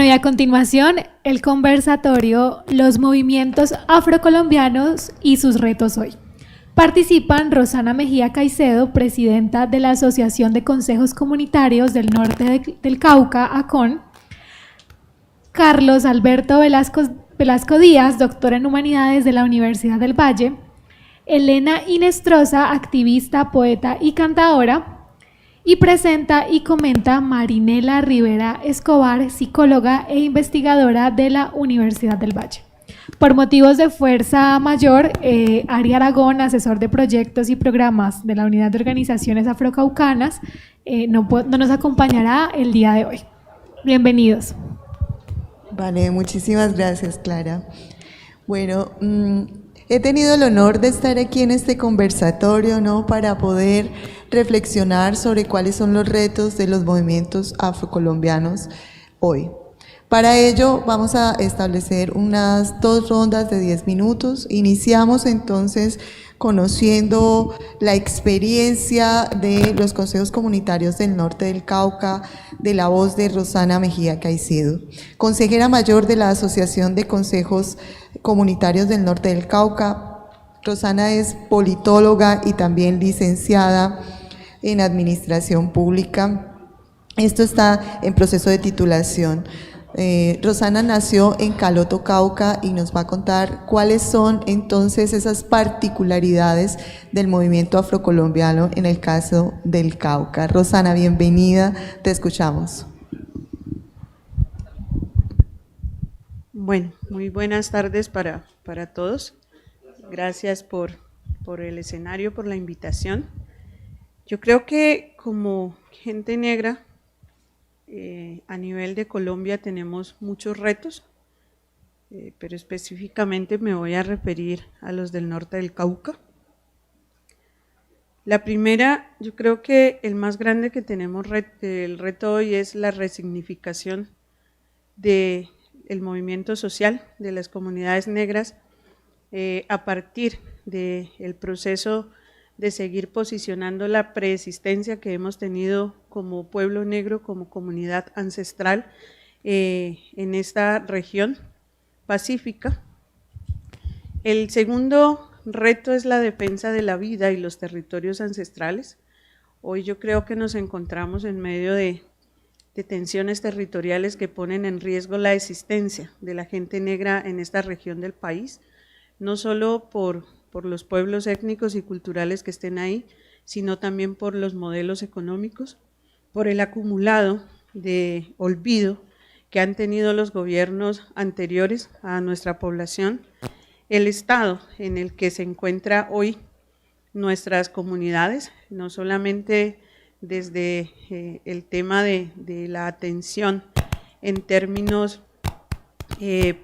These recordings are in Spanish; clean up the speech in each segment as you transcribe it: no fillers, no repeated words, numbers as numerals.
Bueno, y a continuación, el conversatorio Los movimientos afrocolombianos y sus retos hoy. Participan Rosana Mejía Caicedo, presidenta de la Asociación de Consejos Comunitarios del Norte del Cauca, ACON; Carlos Alberto Velasco Díaz, doctor en Humanidades de la Universidad del Valle; Elena Inestrosa, activista, poeta y cantadora; y presenta y comenta Marinela Rivera Escobar, psicóloga e investigadora de la Universidad del Valle. Por motivos de fuerza mayor, Ari Aragón, asesor de proyectos y programas de la Unidad de Organizaciones Afrocaucanas, no nos acompañará el día de hoy. Bienvenidos. Vale, muchísimas gracias, Clara. Bueno, he tenido el honor de estar aquí en este conversatorio, ¿no?, para poder reflexionar sobre cuáles son los retos de los movimientos afrocolombianos hoy. Para ello vamos a establecer unas 2 rondas de 10 minutos. Iniciamos entonces conociendo la experiencia de los consejos comunitarios del norte del Cauca, de la voz de Rosana Mejía Caicedo, consejera mayor de la Asociación de Consejos Comunitarios del Norte del Cauca. Rosana es politóloga y también licenciada en Administración Pública. Esto está en proceso de titulación. Rosana nació en Caloto, Cauca, y nos va a contar cuáles son entonces esas particularidades del movimiento afrocolombiano en el caso del Cauca. Rosana, bienvenida, te escuchamos. Bueno, muy buenas tardes para todos. Gracias por el escenario, por la invitación. Yo creo que como gente negra, a nivel de Colombia tenemos muchos retos, pero específicamente me voy a referir a los del norte del Cauca. La primera, yo creo que el más grande que tenemos, el reto hoy, es la resignificación del movimiento social de las comunidades negras a partir del proceso de seguir posicionando la preexistencia que hemos tenido como pueblo negro, como comunidad ancestral en esta región pacífica. El segundo reto es la defensa de la vida y los territorios ancestrales. Hoy yo creo que nos encontramos en medio de tensiones territoriales que ponen en riesgo la existencia de la gente negra en esta región del país, no solo por los pueblos étnicos y culturales que estén ahí, sino también por los modelos económicos, por el acumulado de olvido que han tenido los gobiernos anteriores a nuestra población, el estado en el que se encuentra hoy nuestras comunidades, no solamente desde el tema de la atención en términos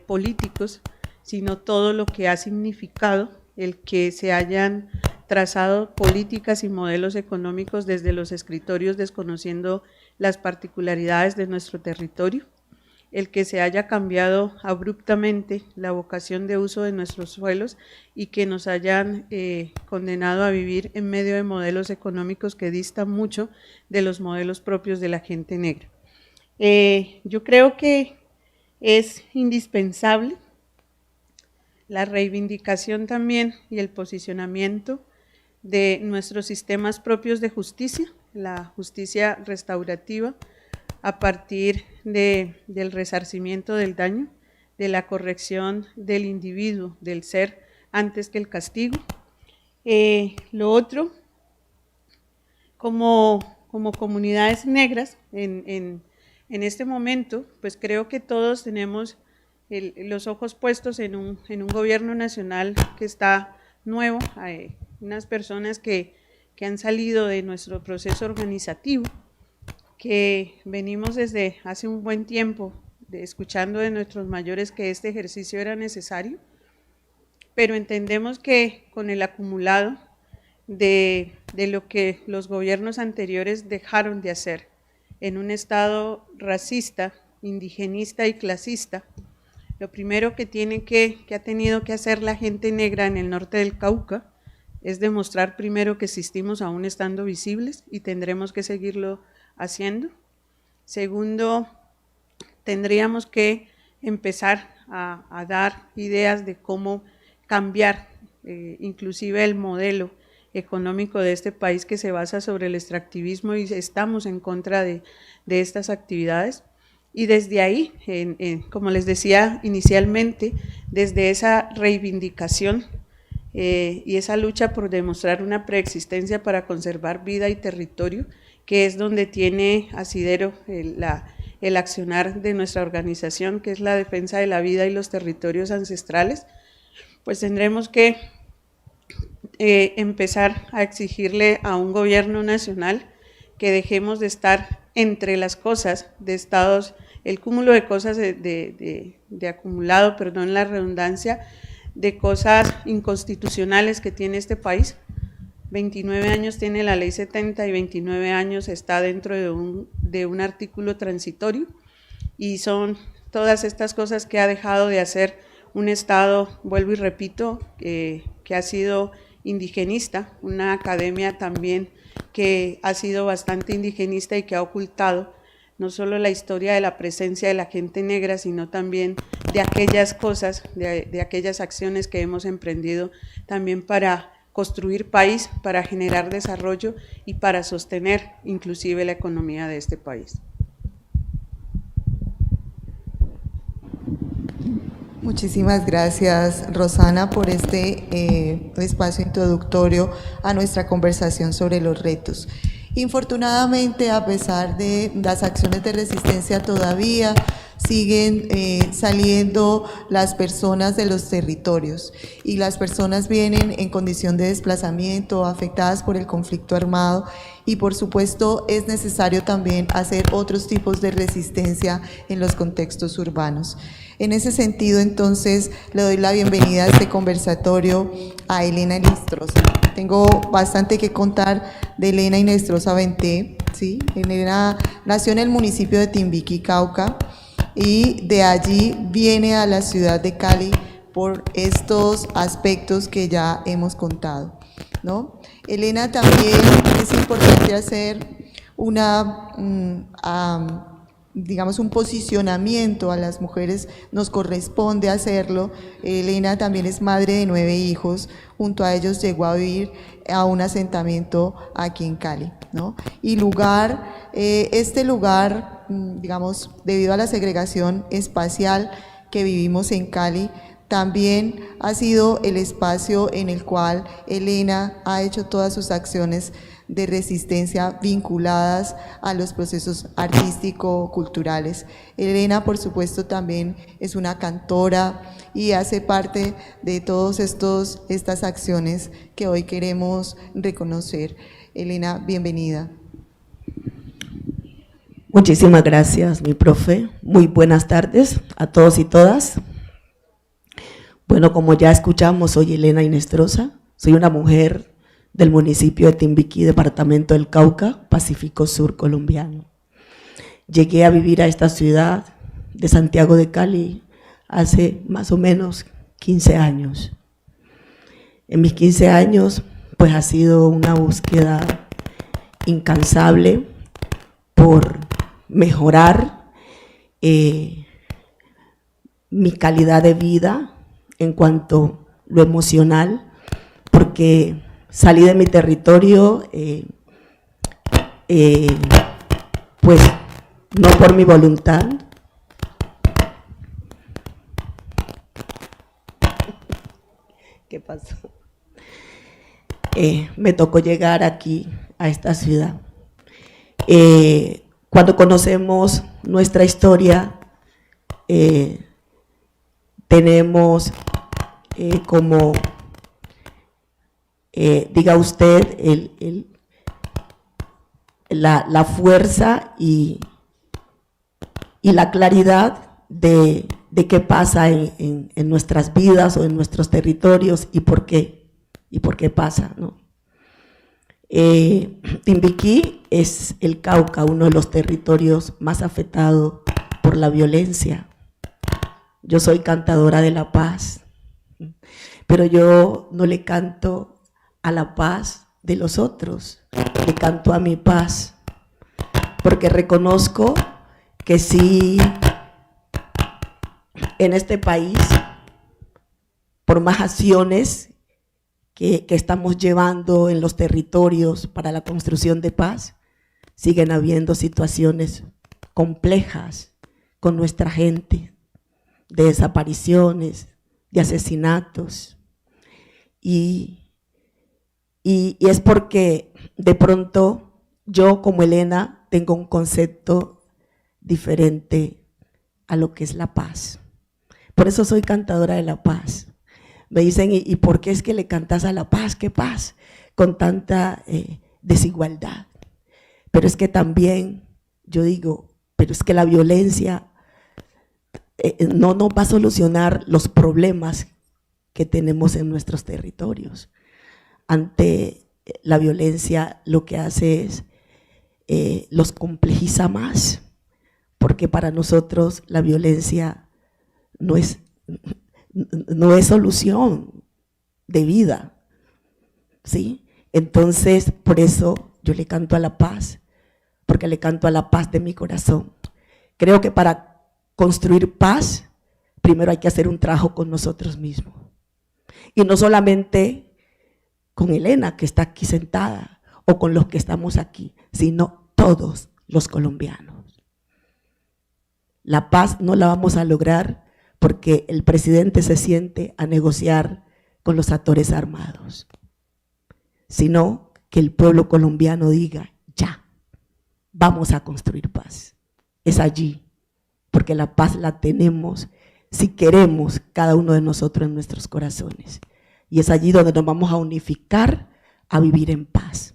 políticos, sino todo lo que ha significado el que se hayan trazado políticas y modelos económicos desde los escritorios desconociendo las particularidades de nuestro territorio, el que se haya cambiado abruptamente la vocación de uso de nuestros suelos y que nos hayan condenado a vivir en medio de modelos económicos que distan mucho de los modelos propios de la gente negra. Yo creo que es indispensable la reivindicación también y el posicionamiento de nuestros sistemas propios de justicia, la justicia restaurativa, a partir del resarcimiento del daño, de la corrección del individuo, del ser, antes que el castigo. Lo otro, como comunidades negras, en este momento, pues creo que todos tenemos los ojos puestos en un gobierno nacional que está nuevo, hay unas personas que han salido de nuestro proceso organizativo, que venimos desde hace un buen tiempo escuchando de nuestros mayores que este ejercicio era necesario, pero entendemos que con el acumulado de lo que los gobiernos anteriores dejaron de hacer en un estado racista, indigenista y clasista, lo primero que ha tenido que hacer la gente negra en el norte del Cauca es demostrar primero que existimos aún estando visibles y tendremos que seguirlo haciendo. Segundo, tendríamos que empezar a dar ideas de cómo cambiar inclusive el modelo económico de este país que se basa sobre el extractivismo, y estamos en contra de estas actividades. Y desde ahí, como les decía inicialmente, desde esa reivindicación y esa lucha por demostrar una preexistencia para conservar vida y territorio, que es donde tiene asidero el accionar de nuestra organización, que es la defensa de la vida y los territorios ancestrales, pues tendremos que empezar a exigirle a un gobierno nacional que dejemos de estar entre las cosas de estados, el cúmulo de cosas de acumulado, perdón la redundancia, de cosas inconstitucionales que tiene este país. 29 años tiene la ley 70 y 29 años está dentro de un artículo transitorio, y son todas estas cosas que ha dejado de hacer un Estado, vuelvo y repito, que ha sido indigenista, una academia también que ha sido bastante indigenista y que ha ocultado no solo la historia de la presencia de la gente negra, sino también de aquellas cosas, de aquellas acciones que hemos emprendido también para construir país, para generar desarrollo y para sostener inclusive la economía de este país. Muchísimas gracias, Rosana, por este espacio introductorio a nuestra conversación sobre los retos. Infortunadamente, a pesar de las acciones de resistencia, todavía siguen saliendo las personas de los territorios, y las personas vienen en condición de desplazamiento, afectadas por el conflicto armado, y por supuesto es necesario también hacer otros tipos de resistencia en los contextos urbanos. En ese sentido, entonces, le doy la bienvenida a este conversatorio a Elena Inestrosa. Tengo bastante que contar de Elena Inestrosa Benté, ¿sí? Elena nació en el municipio de Timbiquí, Cauca, y de allí viene a la ciudad de Cali por estos aspectos que ya hemos contado, ¿no? Elena, también es importante hacer digamos, un posicionamiento. A las mujeres nos corresponde hacerlo. Elena también es madre de 9 hijos, junto a ellos llegó a vivir a un asentamiento aquí en Cali, ¿no? Y este lugar, digamos, debido a la segregación espacial que vivimos en Cali, también ha sido el espacio en el cual Elena ha hecho todas sus acciones de resistencia vinculadas a los procesos artístico-culturales. Elena, por supuesto, también es una cantora y hace parte de todas estas acciones que hoy queremos reconocer. Elena, bienvenida. Muchísimas gracias, mi profe. Muy buenas tardes a todos y todas. Bueno, como ya escuchamos, soy Elena Inestrosa, soy una mujer del municipio de Timbiquí, departamento del Cauca, Pacífico Sur colombiano. Llegué a vivir a esta ciudad de Santiago de Cali hace más o menos 15 años. En mis 15 años, pues ha sido una búsqueda incansable por mejorar mi calidad de vida en cuanto a lo emocional, porque salí de mi territorio, pues no por mi voluntad. ¿Qué pasó? Me tocó llegar aquí, a esta ciudad. Cuando conocemos nuestra historia, tenemos como, diga usted, la fuerza y la claridad de qué pasa en nuestras vidas o en nuestros territorios y por qué pasa, ¿no? Timbiquí es el Cauca, uno de los territorios más afectados por la violencia. Yo soy cantadora de la paz, pero yo no le canto a la paz de los otros, le canto a mi paz, porque reconozco que sí en este país, por más acciones que estamos llevando en los territorios para la construcción de paz, siguen habiendo situaciones complejas con nuestra gente, de desapariciones, de asesinatos. Y es porque de pronto yo como Elena tengo un concepto diferente a lo que es la paz. Por eso soy cantadora de la paz. Me dicen, ¿y por qué es que le cantas a la paz? ¿Qué paz? Con tanta desigualdad. Pero es que también, yo digo, pero es que la violencia no nos va a solucionar los problemas que tenemos en nuestros territorios. Ante la violencia lo que hace es los complejiza más, porque para nosotros la violencia no es solución de vida, ¿sí? Entonces, por eso yo le canto a la paz, porque le canto a la paz de mi corazón. Creo que para construir paz, primero hay que hacer un trabajo con nosotros mismos. Y no solamente con Elena, que está aquí sentada, o con los que estamos aquí, sino todos los colombianos. La paz no la vamos a lograr porque el presidente se siente a negociar con los actores armados, sino que el pueblo colombiano diga, ya, vamos a construir paz. Es allí, porque la paz la tenemos si queremos cada uno de nosotros en nuestros corazones. Y es allí donde nos vamos a unificar a vivir en paz.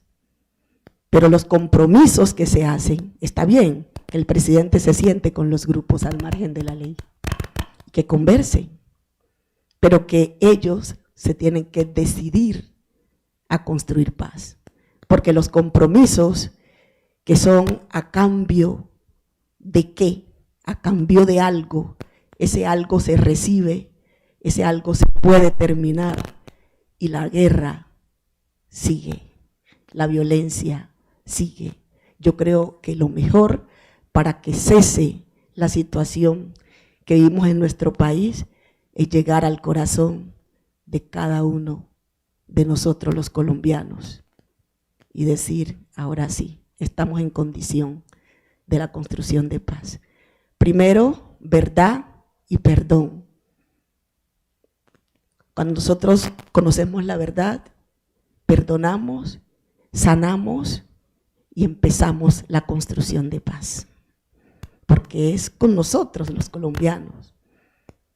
Pero los compromisos que se hacen, está bien que el presidente se siente con los grupos al margen de la ley, que conversen, pero que ellos se tienen que decidir a construir paz. Porque los compromisos que son a cambio de qué, a cambio de algo, ese algo se recibe, ese algo se puede terminar y la guerra sigue, la violencia sigue. Yo creo que lo mejor para que cese la situación que vivimos en nuestro país es llegar al corazón de cada uno de nosotros los colombianos y decir, ahora sí, estamos en condición de la construcción de paz. Primero, verdad y perdón. Cuando nosotros conocemos la verdad, perdonamos, sanamos y empezamos la construcción de paz. Porque es con nosotros los colombianos.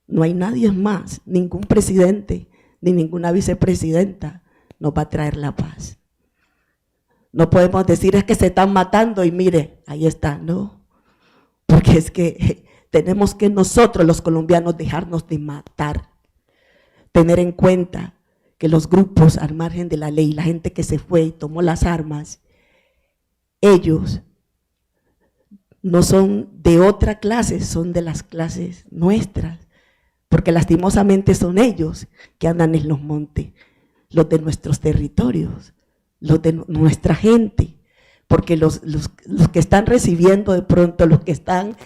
No hay nadie más, ningún presidente ni ninguna vicepresidenta nos va a traer la paz. No podemos decir es que se están matando y mire, ahí está, no. Porque es que tenemos que nosotros los colombianos dejarnos de matar. Tener en cuenta que los grupos al margen de la ley, la gente que se fue y tomó las armas, ellos no son de otra clase, son de las clases nuestras, porque lastimosamente son ellos que andan en los montes, los de nuestros territorios, los de nuestra gente, porque los que están recibiendo de pronto, los que están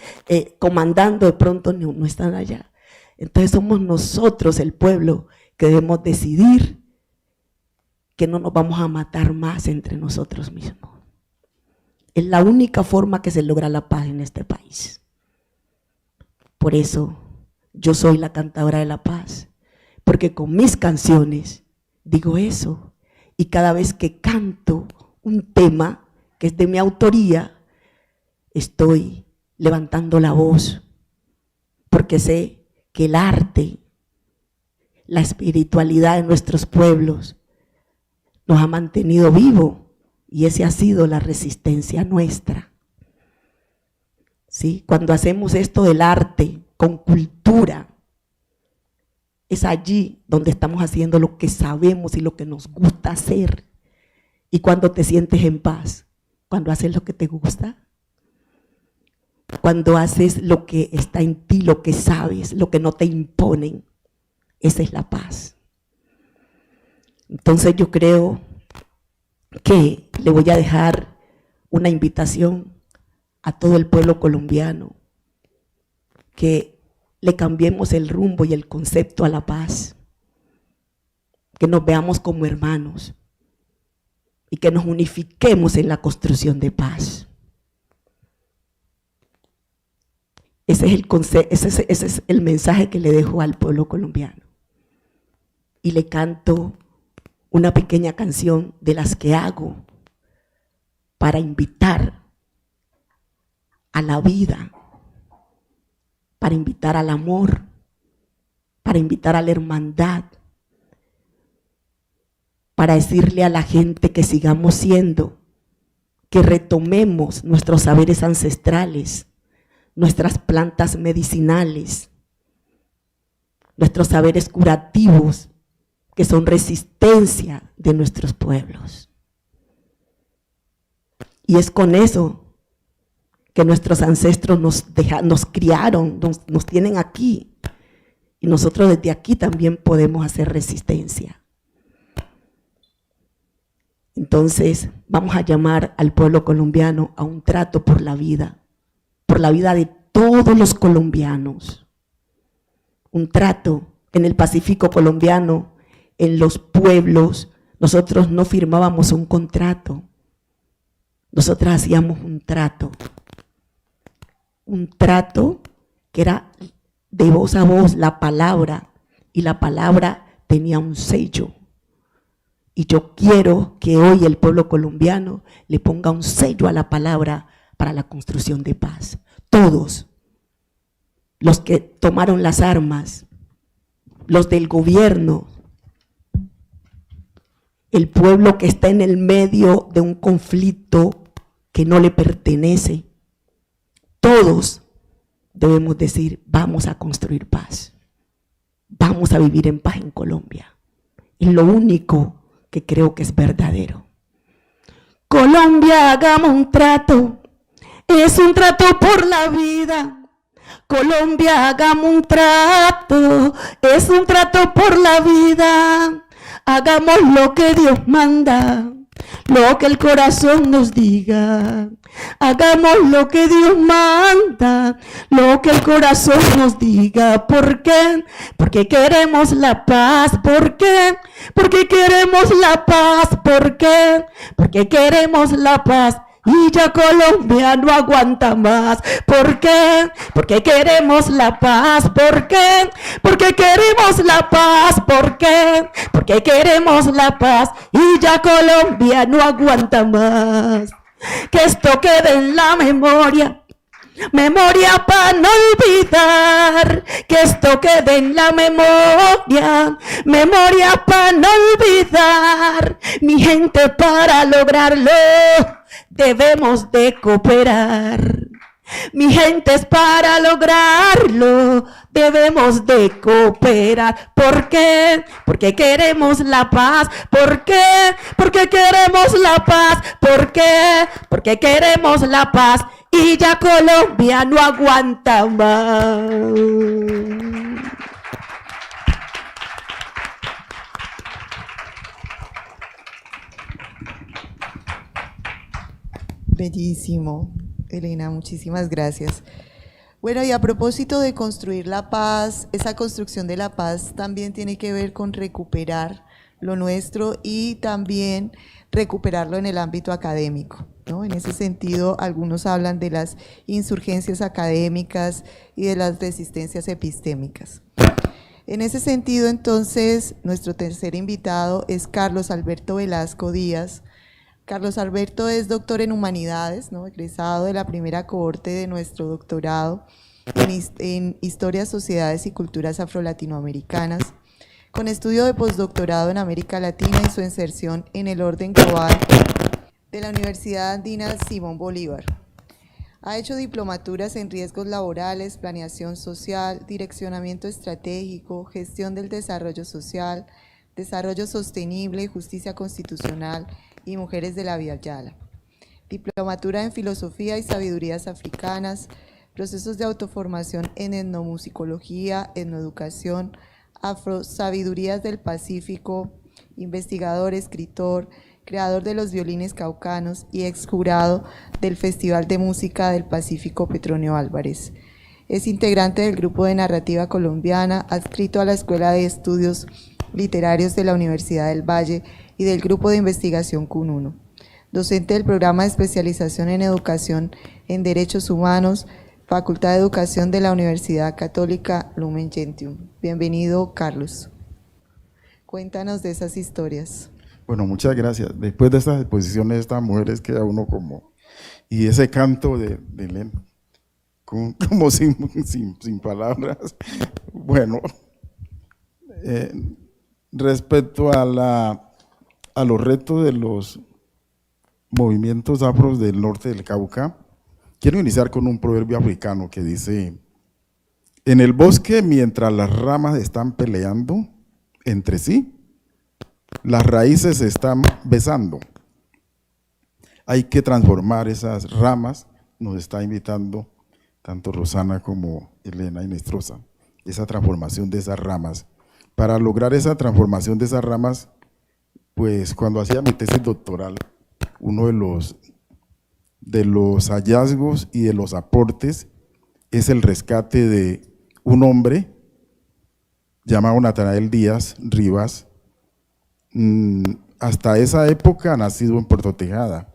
comandando de pronto no están allá. Entonces somos nosotros, el pueblo, que debemos decidir que no nos vamos a matar más entre nosotros mismos. Es la única forma que se logra la paz en este país. Por eso yo soy la cantadora de la paz, porque con mis canciones digo eso. Y cada vez que canto un tema que es de mi autoría, estoy levantando la voz, porque sé que el arte, la espiritualidad de nuestros pueblos nos ha mantenido vivos. Y esa ha sido la resistencia nuestra. ¿Sí? Cuando hacemos esto del arte con cultura, es allí donde estamos haciendo lo que sabemos y lo que nos gusta hacer. Y cuando te sientes en paz, cuando haces lo que te gusta, cuando haces lo que está en ti, lo que sabes, lo que no te imponen, esa es la paz. Entonces yo creo que le voy a dejar una invitación a todo el pueblo colombiano, que le cambiemos el rumbo y el concepto a la paz, que nos veamos como hermanos y que nos unifiquemos en la construcción de paz. Ese es el mensaje que le dejo al pueblo colombiano. Y le canto una pequeña canción de las que hago para invitar a la vida, para invitar al amor, para invitar a la hermandad, para decirle a la gente que sigamos siendo, que retomemos nuestros saberes ancestrales, nuestras plantas medicinales, nuestros saberes curativos, que son resistencia de nuestros pueblos. Y es con eso que nuestros ancestros nos criaron, nos tienen aquí. Y nosotros desde aquí también podemos hacer resistencia. Entonces, vamos a llamar al pueblo colombiano a un trato por la vida de todos los colombianos. Un trato en el Pacífico colombiano, en los pueblos. Nosotros no firmábamos un contrato, nosotras hacíamos un trato que era de voz a voz la palabra, y la palabra tenía un sello. Y yo quiero que hoy el pueblo colombiano le ponga un sello a la palabra para la construcción de paz. Todos los que tomaron las armas, los del gobierno, el pueblo que está en el medio de un conflicto que no le pertenece, todos debemos decir, vamos a construir paz, vamos a vivir en paz en Colombia. Es lo único que creo que es verdadero. Colombia, hagamos un trato, es un trato por la vida. Colombia, hagamos un trato, es un trato por la vida. Hagamos lo que Dios manda, lo que el corazón nos diga. Hagamos lo que Dios manda, lo que el corazón nos diga. ¿Por qué? Porque queremos la paz. ¿Por qué? Porque queremos la paz. ¿Por qué? Porque queremos la paz. Y ya Colombia no aguanta más. ¿Por qué? Porque queremos la paz. ¿Por qué? Porque queremos la paz. ¿Por qué? Porque queremos la paz. Y ya Colombia no aguanta más. Que esto quede en la memoria, memoria para no olvidar. Que esto quede en la memoria, memoria para no olvidar. Mi gente, para lograrlo debemos de cooperar. Mi gente, es para lograrlo debemos de cooperar. ¿Por qué? Porque queremos la paz. ¿Por qué? Porque queremos la paz. ¿Por qué? Porque queremos la paz. Y ya Colombia no aguanta más. Bellísimo, Elena, muchísimas gracias. Bueno, y a propósito de construir la paz, esa construcción de la paz también tiene que ver con recuperar lo nuestro y también recuperarlo en el ámbito académico, ¿no? En ese sentido, algunos hablan de las insurgencias académicas y de las resistencias epistémicas. En ese sentido, entonces, nuestro tercer invitado es Carlos Alberto Velasco Díaz. Carlos Alberto es doctor en Humanidades, ¿no? Egresado de la primera cohorte de nuestro doctorado en Historia, Sociedades y Culturas Afro-Latinoamericanas, con estudio de postdoctorado en América Latina y su inserción en el orden global de la Universidad Andina Simón Bolívar. Ha hecho diplomaturas en riesgos laborales, planeación social, direccionamiento estratégico, gestión del desarrollo social, desarrollo sostenible, justicia constitucional y mujeres de la Via Yala. Diplomatura en filosofía y sabidurías africanas, procesos de autoformación en etnomusicología, etnoeducación, afrosabidurías del Pacífico, investigador, escritor, creador de los violines caucanos y exjurado del Festival de Música del Pacífico Petronio Álvarez. Es integrante del Grupo de Narrativa Colombiana, adscrito a la Escuela de Estudios Literarios de la Universidad del Valle y del Grupo de Investigación CUN1. Docente del Programa de Especialización en Educación en Derechos Humanos, Facultad de Educación de la Universidad Católica Lumen Gentium. Bienvenido, Carlos. Cuéntanos de esas historias. Bueno, muchas gracias. Después de estas exposiciones de estas mujeres queda uno como… Y ese canto de Elena, como sin palabras. Bueno, respecto a los retos de los movimientos afros del norte del Cauca, quiero iniciar con un proverbio africano que dice: en el bosque, mientras las ramas están peleando entre sí, las raíces se están besando. Hay que transformar esas ramas, nos está invitando tanto Rosana como Elena Inestrosa, esa transformación de esas ramas. Para lograr esa transformación de esas ramas, pues cuando hacía mi tesis doctoral, uno de los hallazgos y de los aportes es el rescate de un hombre llamado Natanael Díaz Rivas, hasta esa época nacido en Puerto Tejada,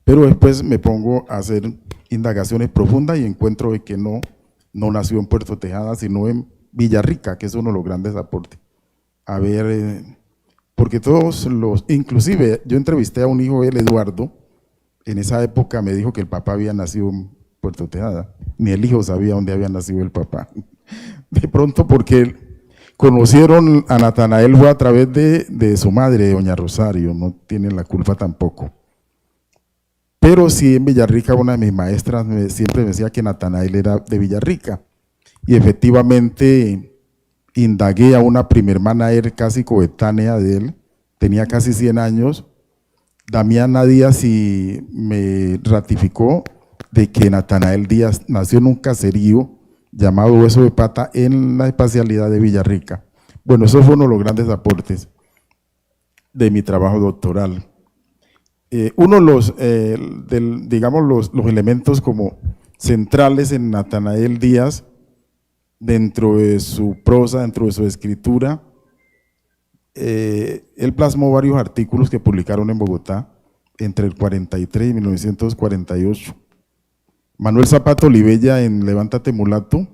pero después me pongo a hacer indagaciones profundas y encuentro de que no nació en Puerto Tejada, sino en Villarrica, que es uno de los grandes aportes. A ver, porque inclusive yo entrevisté a un hijo de él, Eduardo, en esa época me dijo que el papá había nacido en Puerto Tejada, ni el hijo sabía dónde había nacido el papá. De pronto, porque conocieron a Natanael fue a través de su madre, doña Rosario, no tienen la culpa tampoco. Pero sí, en Villarrica una de mis maestras siempre me decía que Natanael era de Villarrica, y efectivamente indagué a una prima hermana casi coetánea de él, tenía casi 100 años, Damiana Díaz, y me ratificó de que Natanael Díaz nació en un caserío llamado Hueso de Pata en la espacialidad de Villarrica. Bueno, eso fue uno de los grandes aportes de mi trabajo doctoral. Uno de los, digamos, los elementos como centrales en Natanael Díaz, dentro de su prosa, dentro de su escritura, él plasmó varios artículos que publicaron en Bogotá entre el 43 y 1948. Manuel Zapata Olivella, en Levántate Mulato,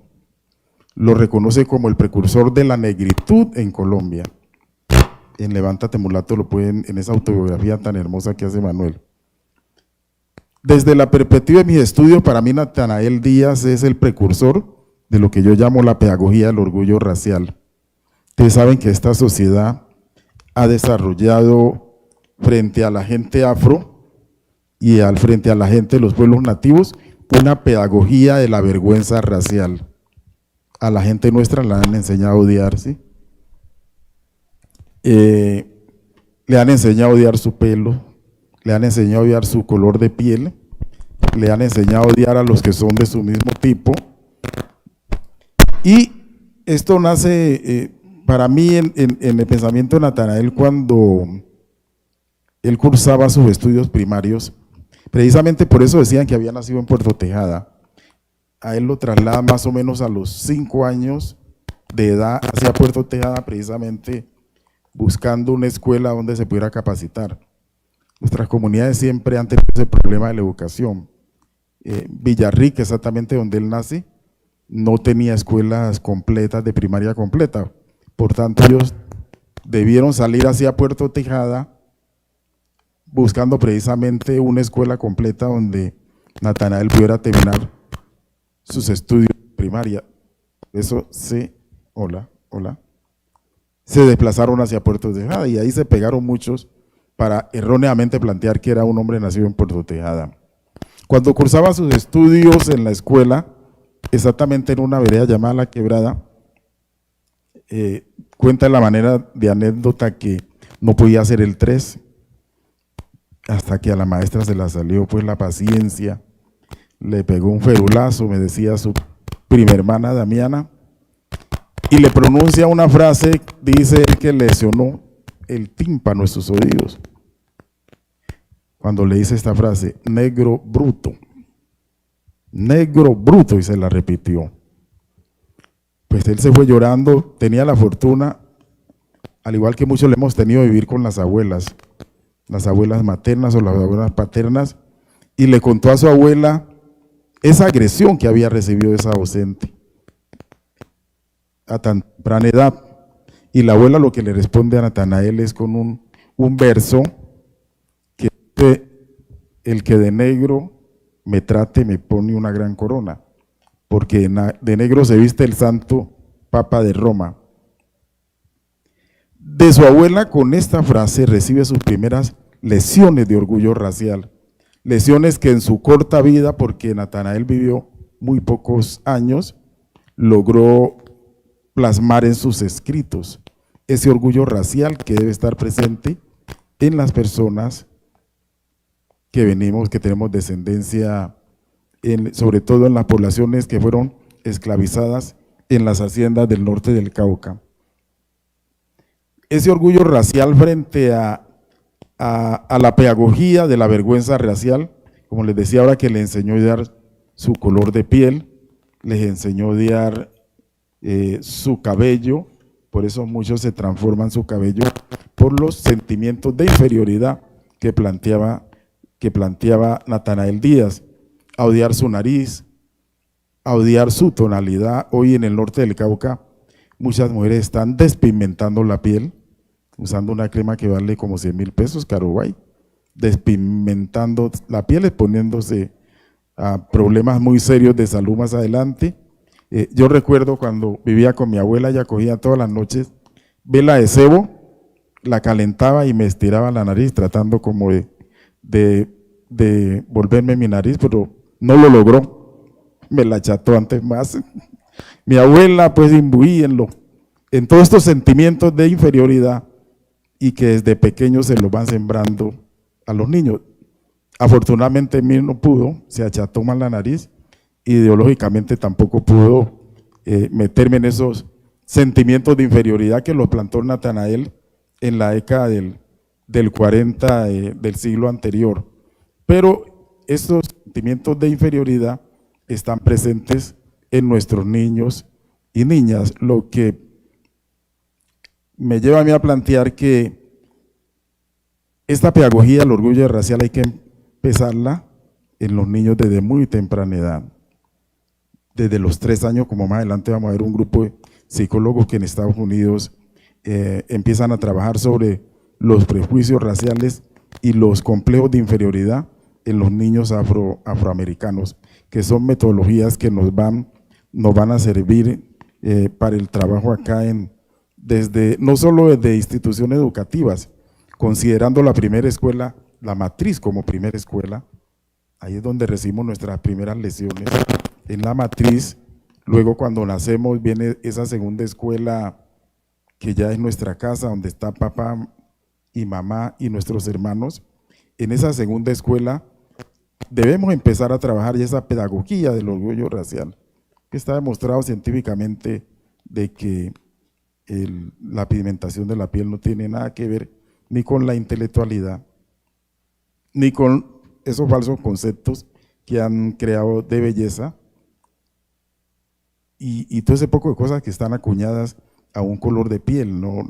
lo reconoce como el precursor de la negritud en Colombia. En Levántate Mulato lo pueden, en esa autobiografía tan hermosa que hace Manuel. Desde la perspectiva de mis estudios, para mí Natanael Díaz es el precursor de lo que yo llamo la pedagogía del orgullo racial. Ustedes saben que esta sociedad ha desarrollado frente a la gente afro y frente a la gente de los pueblos nativos una pedagogía de la vergüenza racial. A la gente nuestra la han enseñado a odiarse, le han enseñado a odiar su pelo, le han enseñado a odiar su color de piel, le han enseñado a odiar a los que son de su mismo tipo. Y esto nace para mí en el pensamiento de Natanael cuando él cursaba sus estudios primarios. Precisamente por eso decían que había nacido en Puerto Tejada. A él lo traslada más o menos a los 5 años de edad hacia Puerto Tejada, precisamente buscando una escuela donde se pudiera capacitar. Nuestras comunidades siempre han tenido ese problema de la educación. Villarrica, exactamente donde él nace, no tenía escuelas completas, de primaria completa. Por tanto, ellos debieron salir hacia Puerto Tejada buscando precisamente una escuela completa donde Natanael pudiera terminar sus estudios de primaria. Eso se desplazaron hacia Puerto Tejada y ahí se pegaron muchos para erróneamente plantear que era un hombre nacido en Puerto Tejada. Cuando cursaba sus estudios en la escuela, exactamente en una vereda llamada La Quebrada, cuenta de la manera de anécdota que no podía hacer el 3, hasta que a la maestra se la salió pues la paciencia, le pegó un ferulazo, me decía su prima hermana Damiana, y le pronuncia una frase, dice que lesionó el tímpano de sus oídos. Cuando le dice esta frase, negro bruto. negro bruto, y se la repitió. Pues él se fue llorando, tenía la fortuna, al igual que muchos le hemos tenido, vivir con las abuelas maternas o las abuelas paternas, y le contó a su abuela esa agresión que había recibido esa docente a tan temprana edad. Y la abuela lo que le responde a Natanael es con un verso que dice: el que de negro me trate me pone una gran corona, porque de negro se viste el santo Papa de Roma. De su abuela, con esta frase recibe sus primeras lesiones de orgullo racial, lesiones que en su corta vida, porque Natanael vivió muy pocos años, logró plasmar en sus escritos ese orgullo racial que debe estar presente en las personas que tenemos descendencia, sobre todo en las poblaciones que fueron esclavizadas en las haciendas del norte del Cauca. Ese orgullo racial frente a la pedagogía de la vergüenza racial, como les decía ahora, que le enseñó a odiar su color de piel, les enseñó a odiar su cabello, por eso muchos se transforman su cabello por los sentimientos de inferioridad que planteaba Natanael Díaz, a odiar su nariz, a odiar su tonalidad. Hoy en el norte del Cauca muchas mujeres están despigmentando la piel, usando una crema que vale como 100.000 pesos, Carobay, despigmentando la piel, exponiéndose a problemas muy serios de salud más adelante. Yo recuerdo cuando vivía con mi abuela, ella cogía todas las noches vela de cebo, la calentaba y me estiraba la nariz tratando como de volverme mi nariz, pero no lo logró, me la acható antes más. Mi abuela pues imbuía en todos estos sentimientos de inferioridad y que desde pequeños se los van sembrando a los niños. Afortunadamente a mí no pudo, se acható más la nariz, ideológicamente tampoco pudo meterme en esos sentimientos de inferioridad que los plantó Natanael en la década del 40 del siglo anterior. Pero estos sentimientos de inferioridad están presentes en nuestros niños y niñas, lo que me lleva a mí a plantear que esta pedagogía del orgullo racial hay que empezarla en los niños desde muy temprana edad, desde los 3 años, como más adelante vamos a ver un grupo de psicólogos que en Estados Unidos empiezan a trabajar sobre los prejuicios raciales y los complejos de inferioridad en los niños afroamericanos, que son metodologías que nos van a servir para el trabajo acá no solo desde instituciones educativas, considerando la primera escuela, la matriz como primera escuela. Ahí es donde recibimos nuestras primeras lesiones, en la matriz. Luego cuando nacemos viene esa segunda escuela que ya es nuestra casa, donde está papá y mamá y nuestros hermanos. En esa segunda escuela debemos empezar a trabajar ya esa pedagogía del orgullo racial, que está demostrado científicamente de que la pigmentación de la piel no tiene nada que ver ni con la intelectualidad, ni con esos falsos conceptos que han creado de belleza y todo ese poco de cosas que están acuñadas a un color de piel, ¿no?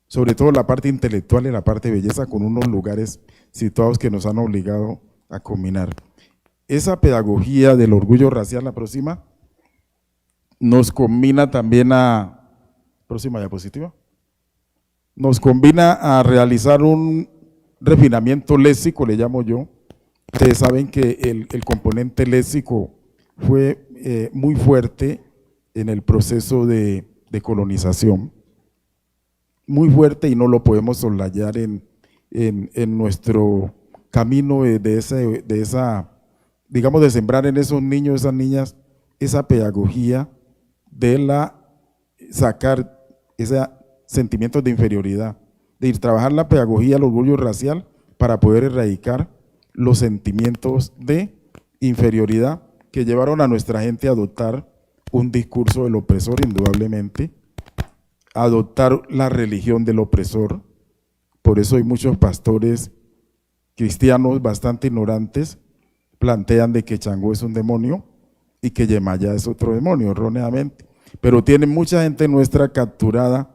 Sobre todo la parte intelectual y la parte de belleza, con unos lugares situados que nos han obligado a combinar. Esa pedagogía del orgullo racial, la próxima, nos combina también próxima diapositiva, nos combina a realizar un refinamiento léxico, le llamo yo. Ustedes saben que el componente léxico fue muy fuerte en el proceso de colonización, muy fuerte, y no lo podemos soslayar en nuestro camino de sembrar en esos niños, esas niñas, esa pedagogía de sacar esos sentimientos de inferioridad, de trabajar la pedagogía del orgullo racial para poder erradicar los sentimientos de inferioridad que llevaron a nuestra gente a adoptar un discurso del opresor, indudablemente, a adoptar la religión del opresor. Por eso hay muchos pastores cristianos bastante ignorantes, plantean de que Changó es un demonio y que Yemayá es otro demonio, erróneamente. Pero tiene mucha gente nuestra capturada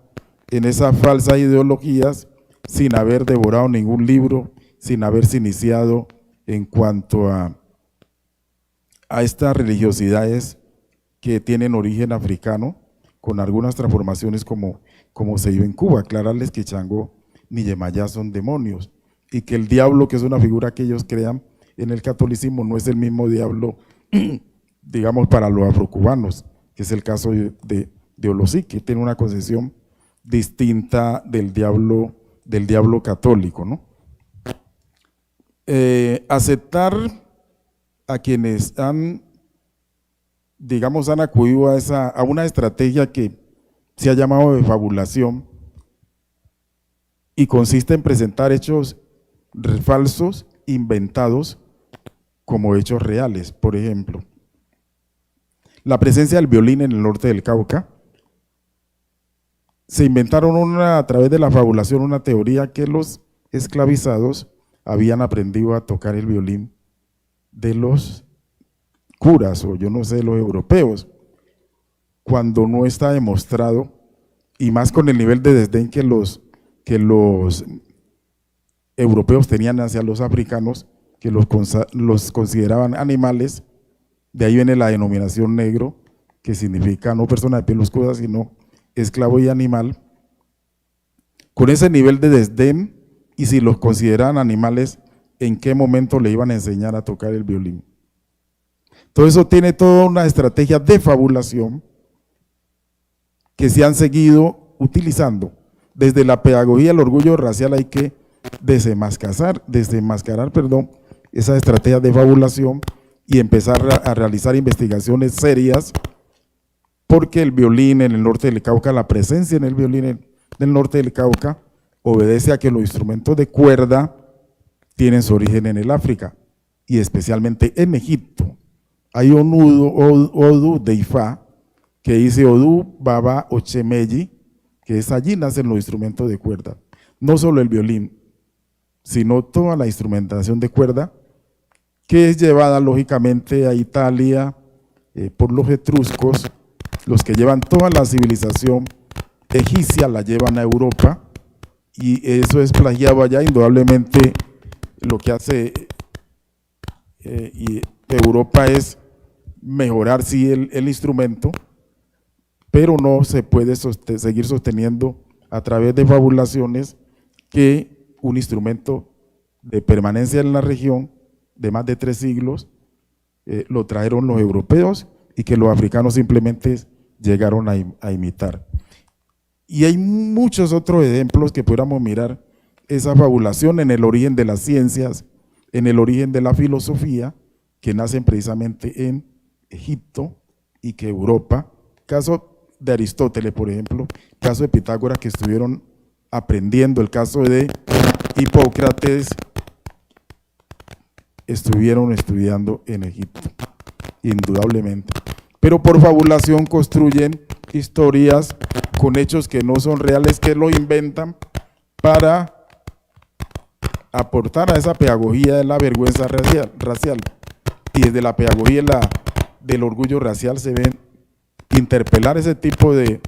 en esas falsas ideologías sin haber devorado ningún libro, sin haberse iniciado en cuanto a estas religiosidades que tienen origen africano, con algunas transformaciones como se vive en Cuba. Aclararles que Changó ni Yemayá son demonios y que el diablo, que es una figura que ellos crean en el catolicismo, no es el mismo diablo, digamos, para los afrocubanos, que es el caso de Olosí, que tiene una concepción distinta del diablo católico, ¿no? Aceptar a quienes han acudido a una estrategia que se ha llamado de fabulación y consiste en presentar hechos falsos, inventados, como hechos reales. Por ejemplo, la presencia del violín en el norte del Cauca. Se inventaron a través de la fabulación una teoría que los esclavizados habían aprendido a tocar el violín de los curas, o yo no sé, los europeos, cuando no está demostrado, y más con el nivel de desdén que los europeos tenían hacia los africanos, que los consideraban animales. De ahí viene la denominación negro, que significa no persona de piel oscura, sino esclavo y animal. Con ese nivel de desdén, y si los consideraban animales, ¿en qué momento le iban a enseñar a tocar el violín? Todo eso tiene toda una estrategia de fabulación que se han seguido utilizando. Desde la pedagogía del orgullo racial hay que desenmascarar esa estrategia de fabulación y empezar a realizar investigaciones serias, porque el violín en el norte del Cauca, la presencia en el violín en el norte del Cauca, obedece a que los instrumentos de cuerda tienen su origen en el África y especialmente en Egipto. Hay un Odu de Ifá que dice Odu Baba Ochemeyi, que es allí nacen los instrumentos de cuerda. No solo el violín, sino toda la instrumentación de cuerda, que es llevada lógicamente a Italia por los etruscos. Los que llevan toda la civilización egipcia la llevan a Europa, y eso es plagiado allá. Indudablemente lo que hace y Europa es mejorar sí el instrumento, pero no se puede seguir sosteniendo a través de fabulaciones que un instrumento de permanencia en la región de más de 3 siglos lo trajeron los europeos y que los africanos simplemente llegaron a imitar. Y hay muchos otros ejemplos que pudiéramos mirar esa fabulación en el origen de las ciencias, en el origen de la filosofía, que nacen precisamente en Egipto y que Europa, caso de Aristóteles, por ejemplo, caso de Pitágoras, que estuvieron aprendiendo, el caso de Hipócrates, estuvieron estudiando en Egipto, indudablemente. Pero por fabulación construyen historias con hechos que no son reales, que lo inventan para aportar a esa pedagogía de la vergüenza racial. Y desde la pedagogía del orgullo racial se ven interpelar ese tipo de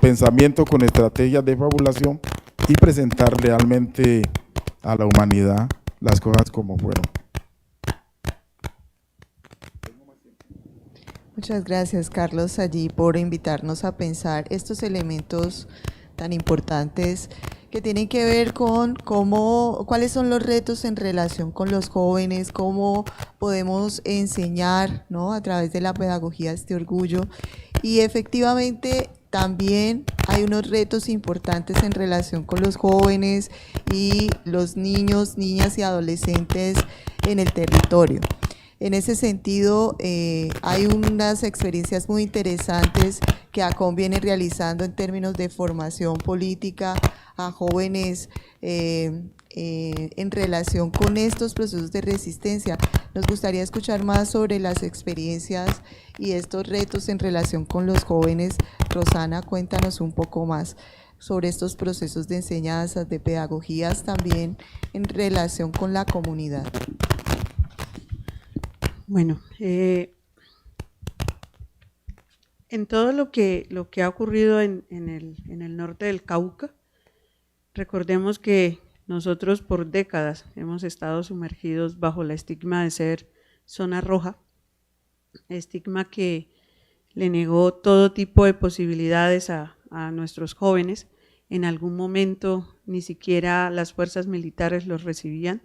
pensamiento con estrategias de fabulación y presentar realmente a la humanidad las cosas como fueron. Muchas gracias, Carlos, allí por invitarnos a pensar estos elementos tan importantes que tienen que ver con cuáles son los retos en relación con los jóvenes, cómo podemos enseñar, ¿no?, a través de la pedagogía este orgullo. Y efectivamente también hay unos retos importantes en relación con los jóvenes y los niños, niñas y adolescentes en el territorio. En ese sentido, hay unas experiencias muy interesantes que ACOM viene realizando en términos de formación política a jóvenes en relación con estos procesos de resistencia. Nos gustaría escuchar más sobre las experiencias y estos retos en relación con los jóvenes. Rosana, cuéntanos un poco más sobre estos procesos de enseñanza, de pedagogías también en relación con la comunidad. Bueno, en todo lo que ha ocurrido en el norte del Cauca, recordemos que nosotros por décadas hemos estado sumergidos bajo el estigma de ser zona roja, estigma que le negó todo tipo de posibilidades a nuestros jóvenes. En algún momento ni siquiera las fuerzas militares los recibían,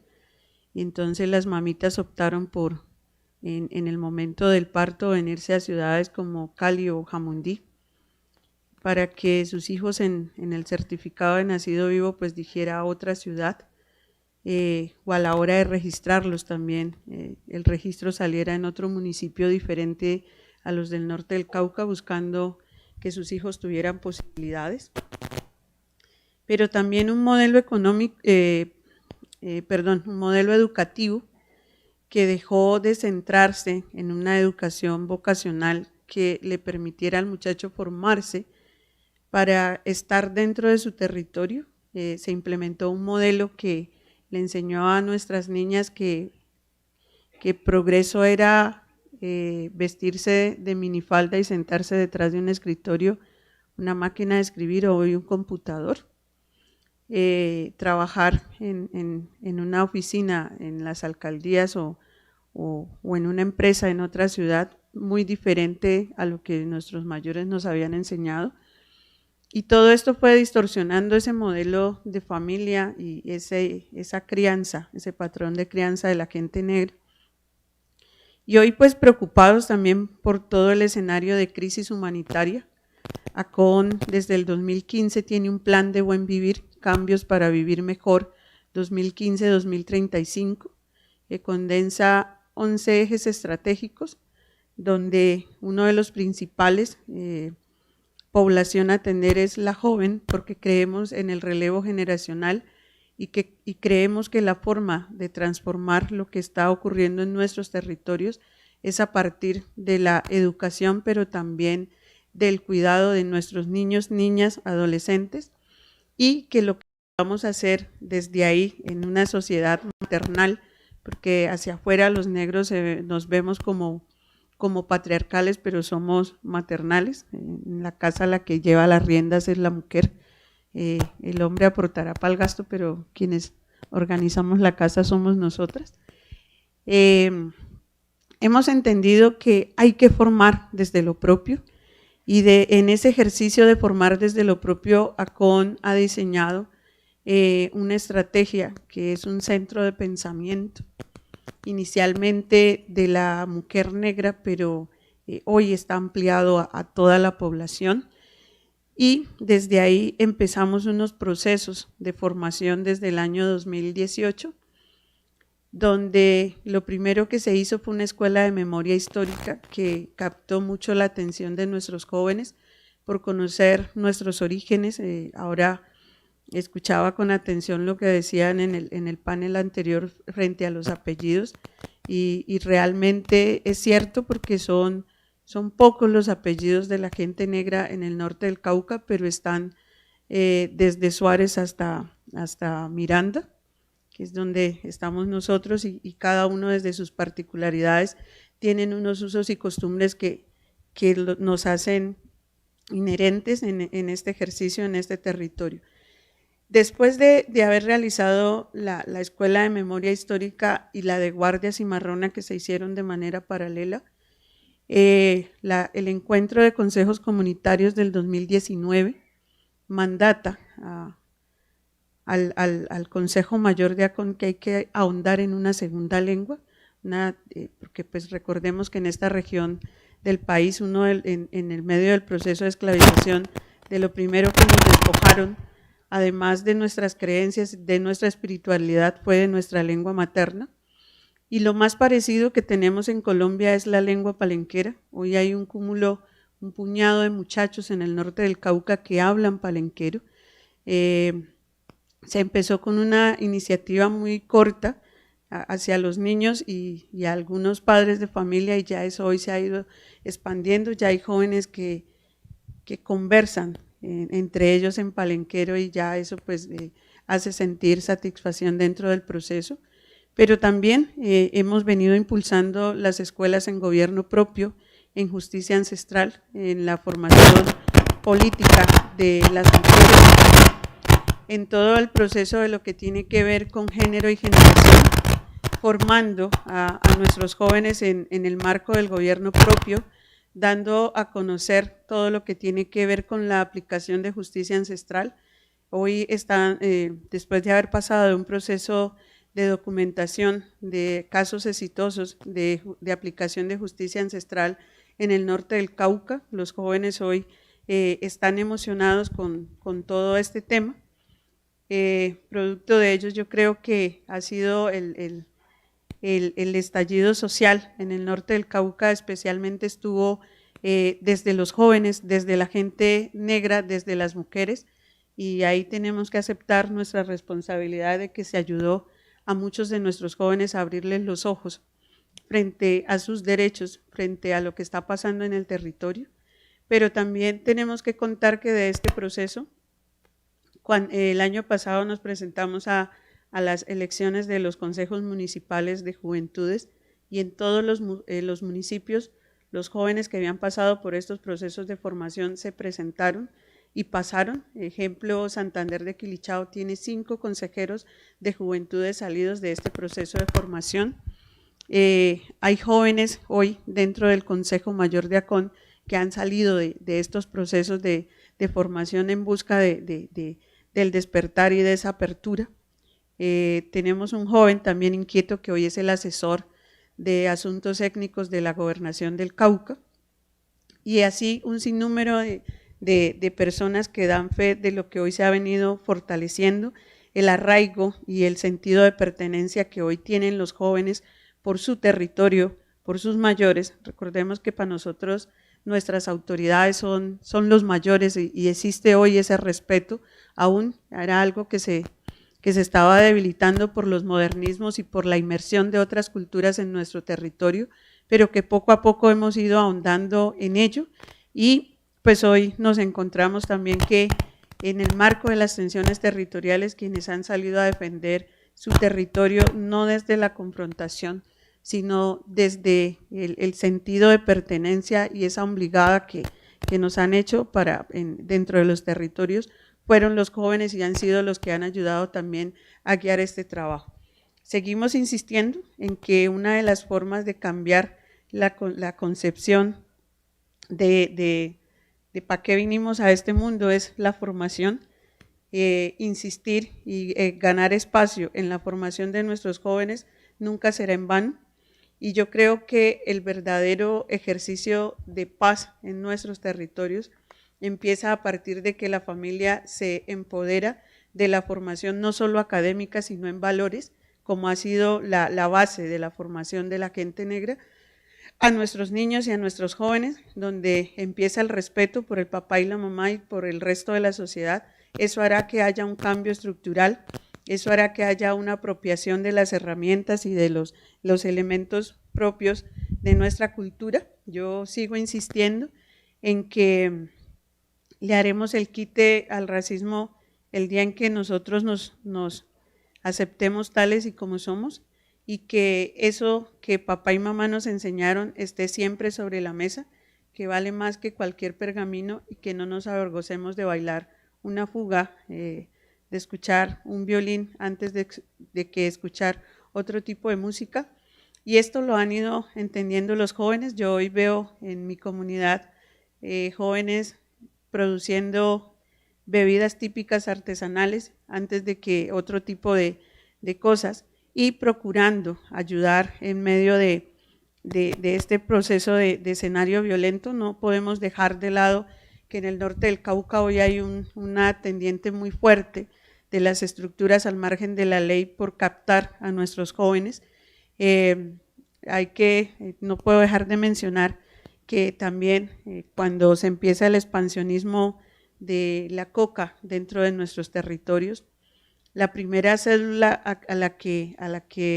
y entonces las mamitas optaron por, en el momento del parto, venirse a ciudades como Cali o Jamundí, para que sus hijos en el certificado de nacido vivo pues dijera otra ciudad, o a la hora de registrarlos también, el registro saliera en otro municipio diferente a los del norte del Cauca, buscando que sus hijos tuvieran posibilidades. Pero también un modelo económico, un modelo educativo que dejó de centrarse en una educación vocacional que le permitiera al muchacho formarse para estar dentro de su territorio. Se implementó un modelo que le enseñó a nuestras niñas que progreso era vestirse de minifalda y sentarse detrás de un escritorio, una máquina de escribir o un computador. Trabajar en una oficina en las alcaldías o en una empresa en otra ciudad, muy diferente a lo que nuestros mayores nos habían enseñado. Y todo esto fue distorsionando ese modelo de familia y esa crianza, ese patrón de crianza de la gente negra. Y hoy pues preocupados también por todo el escenario de crisis humanitaria. ACON desde el 2015 tiene un plan de buen vivir, cambios para vivir mejor, 2015-2035, que condensa 11 ejes estratégicos, donde uno de los principales, población a atender, es la joven, porque creemos en el relevo generacional y creemos que la forma de transformar lo que está ocurriendo en nuestros territorios es a partir de la educación, pero también del cuidado de nuestros niños, niñas, adolescentes, y que lo que vamos a hacer desde ahí en una sociedad maternal, porque hacia afuera los negros nos vemos como patriarcales, pero somos maternales. En la casa la que lleva las riendas es la mujer, el hombre aportará para el gasto, pero quienes organizamos la casa somos nosotras. Hemos entendido que hay que formar desde lo propio, y en ese ejercicio de formar desde lo propio, ACON ha diseñado una estrategia que es un centro de pensamiento, inicialmente de la mujer negra, pero hoy está ampliado a toda la población, y desde ahí empezamos unos procesos de formación desde el año 2018, donde lo primero que se hizo fue una escuela de memoria histórica que captó mucho la atención de nuestros jóvenes por conocer nuestros orígenes. Ahora escuchaba con atención lo que decían en el panel anterior frente a los apellidos, y realmente es cierto, porque son pocos los apellidos de la gente negra en el norte del Cauca, pero están desde Suárez hasta Miranda, que es donde estamos nosotros, y cada uno desde sus particularidades tienen unos usos y costumbres que nos hacen inherentes en este ejercicio, en este territorio. Después de haber realizado la Escuela de Memoria Histórica y la de Guardia Cimarrona, que se hicieron de manera paralela, el encuentro de consejos comunitarios del 2019 mandata al Consejo Mayor de ACON que hay que ahondar en una segunda lengua, porque pues recordemos que en esta región del país, en el medio del proceso de esclavización, de lo primero que nos despojaron, además de nuestras creencias, de nuestra espiritualidad, fue de nuestra lengua materna. Y lo más parecido que tenemos en Colombia es la lengua palenquera. Hoy hay un puñado de muchachos en el norte del Cauca que hablan palenquero. Se empezó con una iniciativa muy corta hacia los niños y algunos padres de familia, y ya eso hoy se ha ido expandiendo. Ya hay jóvenes que conversan entre ellos en palenquero, y ya eso pues hace sentir satisfacción dentro del proceso. pero también hemos venido impulsando las escuelas en gobierno propio, en justicia ancestral, en la formación política de las mujeres, en todo el proceso de lo que tiene que ver con género y generación, formando a nuestros jóvenes en el marco del gobierno propio, dando a conocer todo lo que tiene que ver con la aplicación de justicia ancestral. Hoy están, después de haber pasado de un proceso de documentación de casos exitosos de aplicación de justicia ancestral en el norte del Cauca, los jóvenes hoy están emocionados con todo este tema. Producto de ellos yo creo que ha sido el estallido social en el norte del Cauca, especialmente estuvo desde los jóvenes, desde la gente negra, desde las mujeres, y ahí tenemos que aceptar nuestra responsabilidad de que se ayudó a muchos de nuestros jóvenes a abrirles los ojos frente a sus derechos, frente a lo que está pasando en el territorio, pero también tenemos que contar que de este proceso, el año pasado nos presentamos a las elecciones de los consejos municipales de juventudes y en todos los municipios los jóvenes que habían pasado por estos procesos de formación se presentaron y pasaron. Ejemplo, Santander de Quilichao tiene 5 consejeros de juventudes salidos de este proceso de formación. Hay jóvenes hoy dentro del Consejo Mayor de ACON que han salido de estos procesos de formación en busca del despertar y de esa apertura. Tenemos un joven también inquieto que hoy es el asesor de asuntos étnicos de la Gobernación del Cauca, y así un sinnúmero de personas que dan fe de lo que hoy se ha venido fortaleciendo, el arraigo y el sentido de pertenencia que hoy tienen los jóvenes por su territorio, por sus mayores. Recordemos que para nosotros nuestras autoridades son los mayores y existe hoy ese respeto, aún era algo que se estaba debilitando por los modernismos y por la inmersión de otras culturas en nuestro territorio, pero que poco a poco hemos ido ahondando en ello, y pues hoy nos encontramos también que en el marco de las tensiones territoriales quienes han salido a defender su territorio no desde la confrontación, sino desde el sentido de pertenencia y esa obligada que nos han hecho dentro de los territorios, fueron los jóvenes y han sido los que han ayudado también a guiar este trabajo. Seguimos insistiendo en que una de las formas de cambiar la concepción de para qué vinimos a este mundo es la formación, insistir y ganar espacio en la formación de nuestros jóvenes nunca será en vano, y yo creo que el verdadero ejercicio de paz en nuestros territorios empieza a partir de que la familia se empodera de la formación no solo académica, sino en valores, como ha sido la base de la formación de la gente negra, a nuestros niños y a nuestros jóvenes, donde empieza el respeto por el papá y la mamá y por el resto de la sociedad. Eso hará que haya un cambio estructural, eso hará que haya una apropiación de las herramientas y de los elementos propios de nuestra cultura. Yo sigo insistiendo en que le haremos el quite al racismo el día en que nosotros nos aceptemos tales y como somos, y que eso que papá y mamá nos enseñaron esté siempre sobre la mesa, que vale más que cualquier pergamino, y que no nos avergoncemos de bailar una fuga, de escuchar un violín antes de que escuchar otro tipo de música. Y esto lo han ido entendiendo los jóvenes. Yo hoy veo en mi comunidad jóvenes produciendo bebidas típicas artesanales antes de que otro tipo de cosas, y procurando ayudar en medio de este proceso de escenario violento. No podemos dejar de lado que en el norte del Cauca hoy hay una tendiente muy fuerte de las estructuras al margen de la ley por captar a nuestros jóvenes. No puedo dejar de mencionar que también cuando se empieza el expansionismo de la coca dentro de nuestros territorios, la primera célula a la que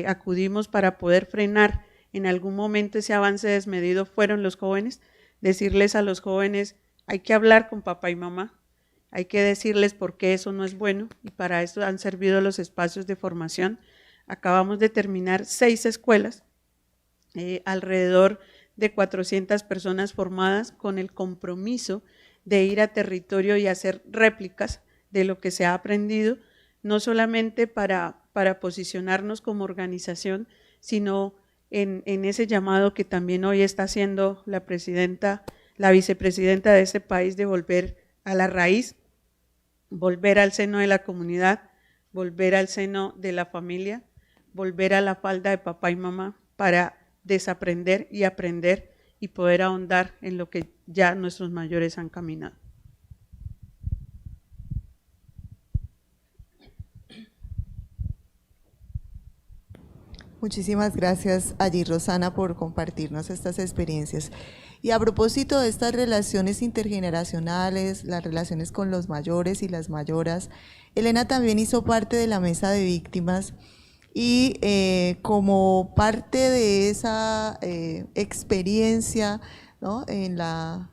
acudimos para poder frenar en algún momento ese avance desmedido fueron los jóvenes. Decirles a los jóvenes, hay que hablar con papá y mamá, hay que decirles por qué eso no es bueno, y para eso han servido los espacios de formación. Acabamos de terminar 6 escuelas, alrededor de 400 personas formadas con el compromiso de ir a territorio y hacer réplicas de lo que se ha aprendido, no solamente para posicionarnos como organización, sino en ese llamado que también hoy está haciendo la vicepresidenta de este país, de volver a la raíz, volver al seno de la comunidad, volver al seno de la familia, volver a la falda de papá y mamá para desaprender y aprender y poder ahondar en lo que ya nuestros mayores han caminado. Muchísimas gracias, allí Rosana, por compartirnos estas experiencias. Y a propósito de estas relaciones intergeneracionales, las relaciones con los mayores y las mayoras, Elena también hizo parte de la mesa de víctimas y como parte de esa experiencia, ¿no?, en la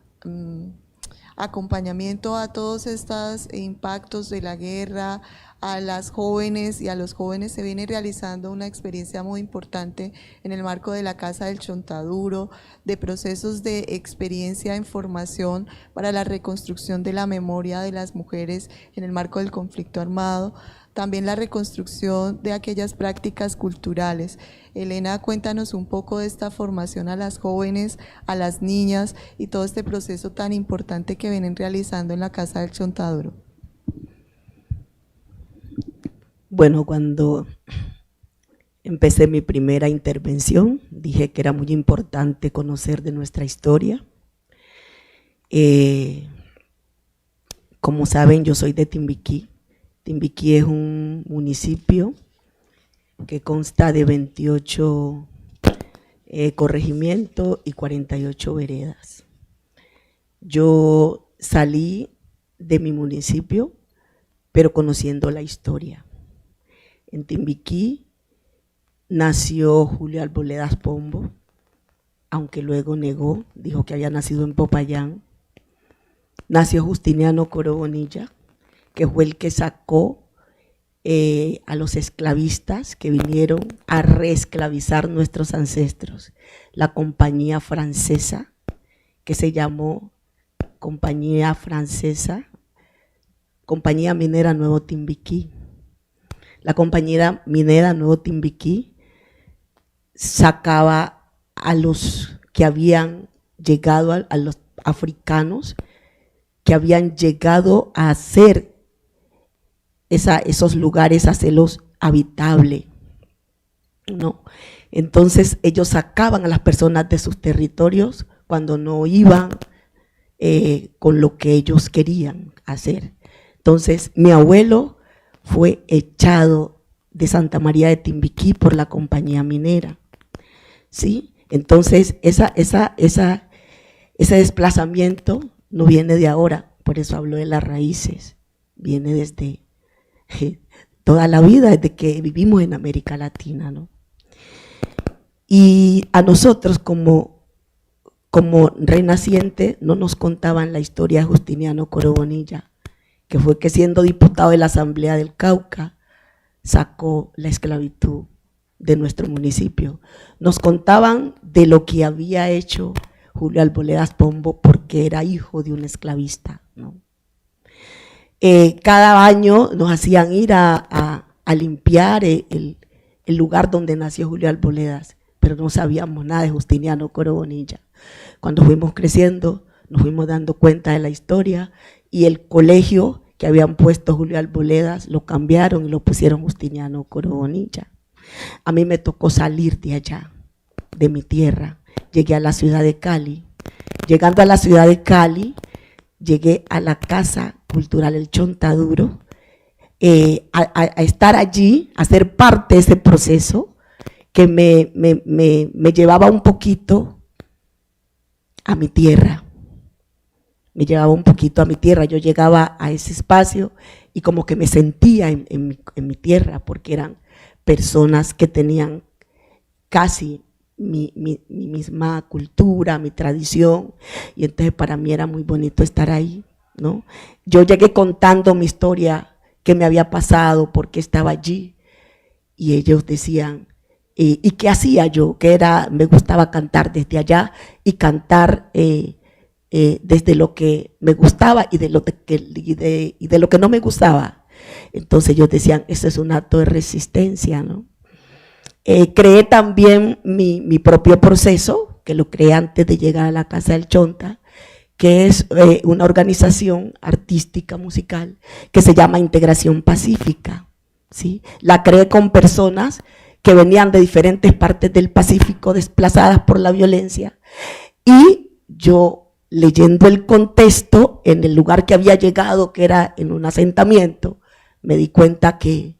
acompañamiento a todos estos impactos de la guerra, a las jóvenes y a los jóvenes, se viene realizando una experiencia muy importante en el marco de la Casa del Chontaduro, de procesos de experiencia en formación para la reconstrucción de la memoria de las mujeres en el marco del conflicto armado, también la reconstrucción de aquellas prácticas culturales. Elena, cuéntanos un poco de esta formación a las jóvenes, a las niñas y todo este proceso tan importante que vienen realizando en la Casa del Chontaduro. Bueno, cuando empecé mi primera intervención, dije que era muy importante conocer de nuestra historia. Como saben, yo soy de Timbiquí. Timbiquí es un municipio que consta de 28 corregimientos y 48 veredas. Yo salí de mi municipio, pero conociendo la historia. En Timbiquí nació Julio Arboledas Pombo, aunque luego negó, dijo que había nacido en Popayán. Nació Justiniano Coro Bonilla, que fue el que sacó a los esclavistas que vinieron a reesclavizar nuestros ancestros. La compañía francesa, que se llamó Compañía Minera Nuevo Timbiquí. La Compañía Minera Nuevo Timbiquí sacaba a los que habían llegado, a los africanos que habían llegado a hacer esos lugares, a hacerlos habitables, ¿no? Entonces ellos sacaban a las personas de sus territorios cuando no iban con lo que ellos querían hacer. Entonces mi abuelo fue echado de Santa María de Timbiquí por la compañía minera, ¿sí? Entonces ese desplazamiento no viene de ahora, por eso hablo de las raíces, viene desde toda la vida, desde que vivimos en América Latina, ¿no? Y a nosotros como renaciente no nos contaban la historia de Justiniano Coro Bonilla, que fue que siendo diputado de la Asamblea del Cauca, sacó la esclavitud de nuestro municipio. Nos contaban de lo que había hecho Julio Arboledas Pombo porque era hijo de un esclavista, ¿no? Cada año nos hacían ir a limpiar el lugar donde nació Julio Arboledas, pero no sabíamos nada de Justiniano Coro Bonilla. Cuando fuimos creciendo, nos fuimos dando cuenta de la historia y el colegio que habían puesto Julio Arboledas lo cambiaron y lo pusieron Justiniano Coro Bonilla. A mí me tocó salir de allá, de mi tierra. Llegué a la ciudad de Cali. Llegando a la ciudad de Cali, llegué a la Casa Cultural El Chontaduro, a estar allí, a ser parte de ese proceso que me llevaba un poquito a mi tierra. Me llevaba un poquito a mi tierra. Yo llegaba a ese espacio y como que me sentía en mi tierra, porque eran personas que tenían casi mi misma cultura, mi tradición, y entonces para mí era muy bonito estar ahí, ¿no? Yo llegué contando mi historia, qué me había pasado, por qué estaba allí, y ellos decían, ¿y qué hacía yo? Que era, me gustaba cantar desde allá y cantar desde lo que me gustaba y de lo que no me gustaba. Entonces ellos decían, eso es un acto de resistencia, ¿no? Creé también mi propio proceso, que lo creé antes de llegar a la Casa del Chonta, que es una organización artística musical que se llama Integración Pacífica, ¿sí? La creé con personas que venían de diferentes partes del Pacífico desplazadas por la violencia, y yo, leyendo el contexto en el lugar que había llegado, que era en un asentamiento, me di cuenta que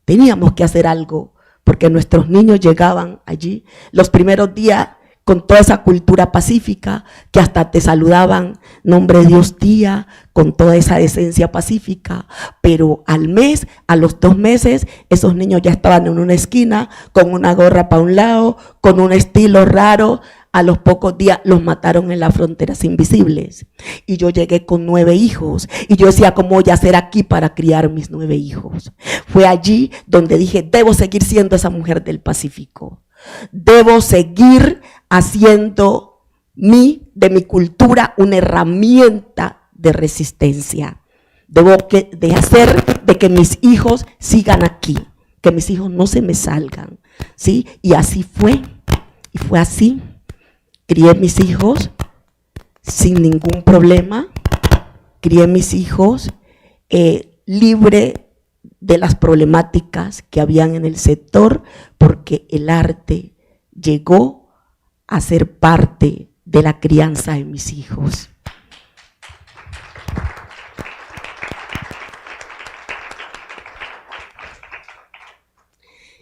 teníamos que hacer algo, porque nuestros niños llegaban allí los primeros días con toda esa cultura pacífica, que hasta te saludaban, nombre de Dios tía, con toda esa esencia pacífica, pero al mes, a los 2 meses, esos niños ya estaban en una esquina, con una gorra para un lado, con un estilo raro. A los pocos días los mataron en las fronteras invisibles. Y yo llegué con 9 hijos. Y yo decía, ¿cómo voy a hacer aquí para criar mis 9 hijos? Fue allí donde dije, debo seguir siendo esa mujer del Pacífico. Debo seguir haciendo de mi cultura una herramienta de resistencia. Debo de hacer de que mis hijos sigan aquí, que mis hijos no se me salgan, ¿sí? Y así fue. Y fue así. Crié mis hijos sin ningún problema, crié mis hijos libre de las problemáticas que habían en el sector, porque el arte llegó a ser parte de la crianza de mis hijos.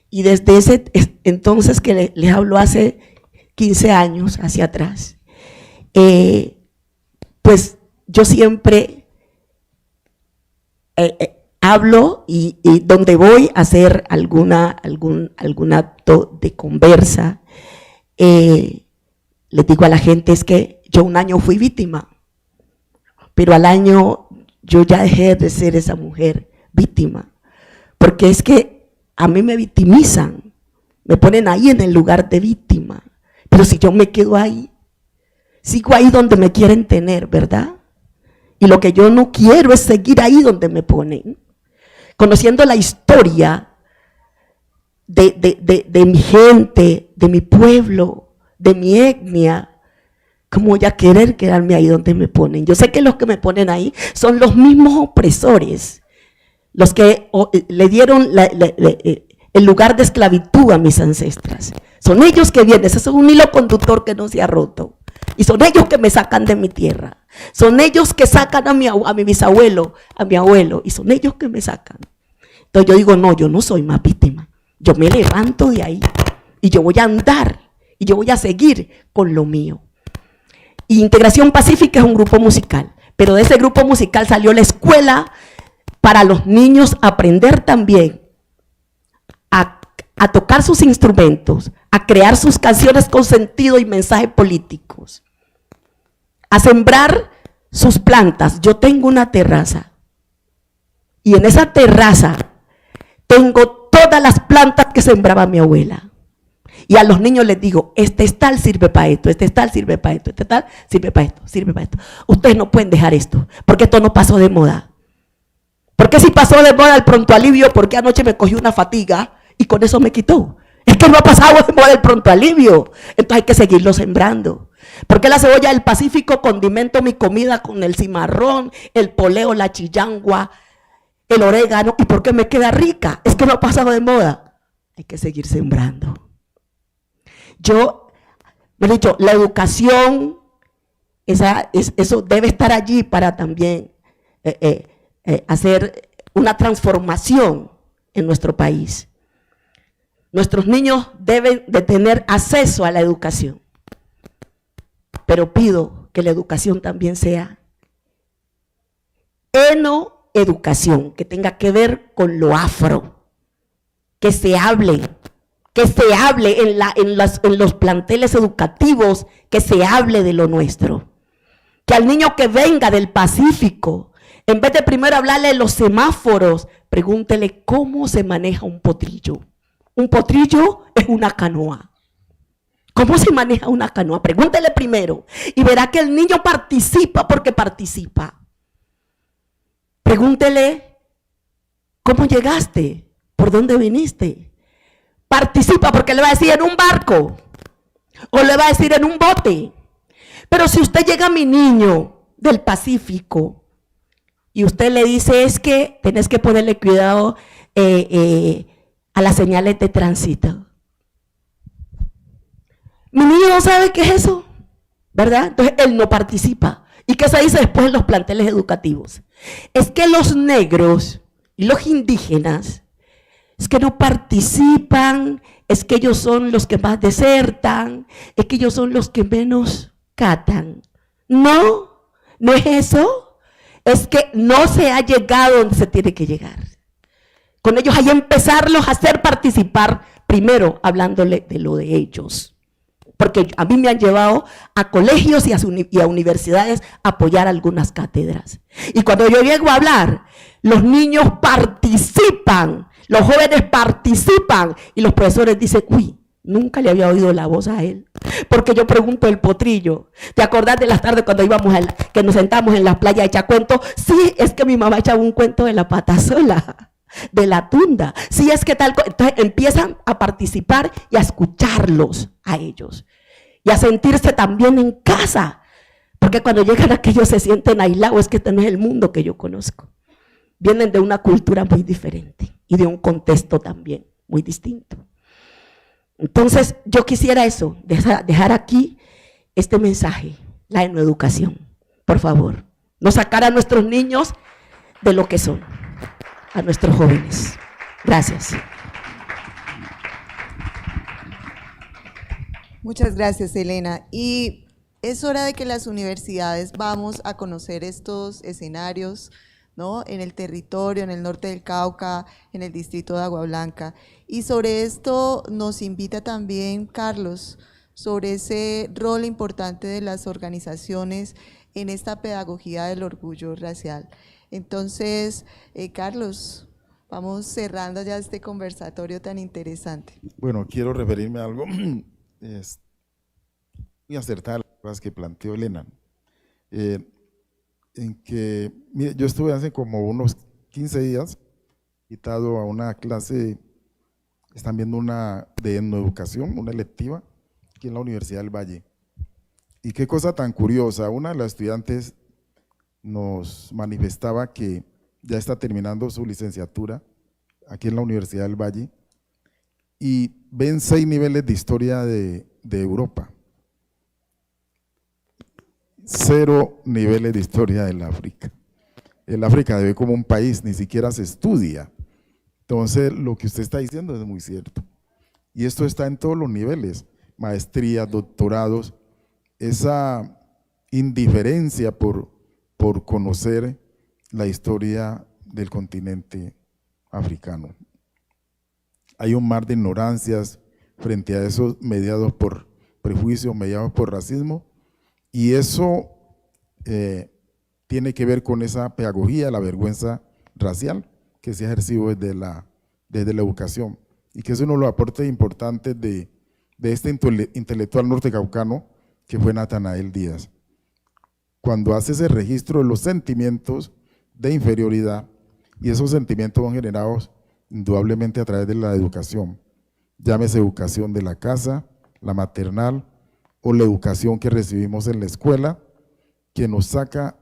Y desde ese entonces, que les hablo hace 15 años hacia atrás, pues yo siempre hablo y donde voy a hacer algún acto de conversa, les digo a la gente, es que yo un año fui víctima, pero al año yo ya dejé de ser esa mujer víctima, porque es que a mí me victimizan, me ponen ahí en el lugar de víctima. Pero si yo me quedo ahí, sigo ahí donde me quieren tener, ¿verdad? Y lo que yo no quiero es seguir ahí donde me ponen. Conociendo la historia de mi gente, de mi pueblo, de mi etnia, ¿cómo voy a querer quedarme ahí donde me ponen? Yo sé que los que me ponen ahí son los mismos opresores, los que le dieron el lugar de esclavitud a mis ancestras. Son ellos que vienen, ese es un hilo conductor que no se ha roto. Y son ellos que me sacan de mi tierra. Son ellos que sacan a mi bisabuelo, a mi abuelo, y son ellos que me sacan. Entonces yo digo, no, yo no soy más víctima. Yo me levanto de ahí y yo voy a andar y yo voy a seguir con lo mío. Y Integración Pacífica es un grupo musical, pero de ese grupo musical salió la escuela para los niños aprender también a tocar sus instrumentos, a crear sus canciones con sentido y mensaje políticos, a sembrar sus plantas. Yo tengo una terraza y en esa terraza tengo todas las plantas que sembraba mi abuela. Y a los niños les digo, este tal sirve para esto, este tal sirve para esto, este tal sirve para esto, sirve para esto. Ustedes no pueden dejar esto, porque esto no pasó de moda. Porque si pasó de moda el pronto alivio, porque anoche me cogió una fatiga y con eso me quitó. Es que no ha pasado de moda el pronto alivio. Entonces hay que seguirlo sembrando. Porque la cebolla del Pacífico condimento mi comida con el cimarrón, el poleo, la chillangua, el orégano. ¿Y por qué me queda rica? Es que no ha pasado de moda. Hay que seguir sembrando. Yo, me he dicho, la educación, eso debe estar allí para también hacer una transformación en nuestro país. Nuestros niños deben de tener acceso a la educación, pero pido que la educación también sea enoeducación, que tenga que ver con lo afro, que se hable en los planteles educativos, que se hable de lo nuestro. Que al niño que venga del Pacífico, en vez de primero hablarle de los semáforos, pregúntele cómo se maneja un potrillo, Un potrillo es una canoa. ¿Cómo se maneja una canoa? Pregúntele primero y verá que el niño participa porque participa. Pregúntele, ¿cómo llegaste? ¿Por dónde viniste? Participa porque le va a decir en un barco o le va a decir en un bote. Pero si usted llega a mi niño del Pacífico y usted le dice es que tenés que ponerle cuidado a las señales de tránsito. Mi niño no sabe qué es eso, ¿verdad? Entonces él no participa. ¿Y qué se dice después en los planteles educativos? Es que los negros y los indígenas es que no participan, es que ellos son los que más desertan, es que ellos son los que menos catan. No, no es eso, es que no se ha llegado donde se tiene que llegar. Con ellos hay que empezarlos a hacer participar, primero hablándole de lo de ellos. Porque a mí me han llevado a colegios y a universidades a apoyar algunas cátedras. Y cuando yo llego a hablar, los niños participan, los jóvenes participan y los profesores dicen, uy, nunca le había oído la voz a él. Porque yo pregunto el potrillo, ¿te acordás de las tardes cuando íbamos que nos sentamos en la playa a echar cuentos? Sí, es que mi mamá echaba un cuento de la pata sola, de la tunda. Sí, es que tal. Entonces empiezan a participar y a escucharlos a ellos. Y a sentirse también en casa. Porque cuando llegan a que ellos se sienten aislados, es que este no es el mundo que yo conozco. Vienen de una cultura muy diferente y de un contexto también muy distinto. Entonces, yo quisiera eso, dejar aquí este mensaje, la educación, por favor. No sacar a nuestros niños de lo que son, a nuestros jóvenes. Gracias. Muchas gracias, Elena. Y es hora de que las universidades vamos a conocer estos escenarios, ¿no? En el territorio, en el norte del Cauca, en el distrito de Agua Blanca. Y sobre esto nos invita también Carlos, sobre ese rol importante de las organizaciones en esta pedagogía del orgullo racial. Entonces, Carlos, vamos cerrando ya este conversatorio tan interesante. Bueno, quiero referirme a algo muy acertada las cosas que planteó Elena. En que, mire, yo estuve hace como unos 15 días invitado a una clase, están viendo una de etnoeducación, una electiva, aquí en la Universidad del Valle. Y qué cosa tan curiosa, una de las estudiantes nos manifestaba que ya está terminando su licenciatura aquí en la Universidad del Valle y ven 6 niveles de historia de Europa. 0 niveles de historia del África. El África se ve como un país, ni siquiera se estudia. Entonces, lo que usted está diciendo es muy cierto. Y esto está en todos los niveles, maestrías, doctorados, esa indiferencia por conocer la historia del continente africano. Hay un mar de ignorancias frente a esos mediados por prejuicios, mediados por racismo, y eso tiene que ver con esa pedagogía, la vergüenza racial que se ha ejercido desde la educación, y que es uno de los aportes importantes de este intelectual nortecaucano que fue Natanael Díaz. Cuando hace ese registro de los sentimientos de inferioridad, y esos sentimientos son generados indudablemente a través de la educación, llámese educación de la casa, la maternal, o la educación que recibimos en la escuela, que nos saca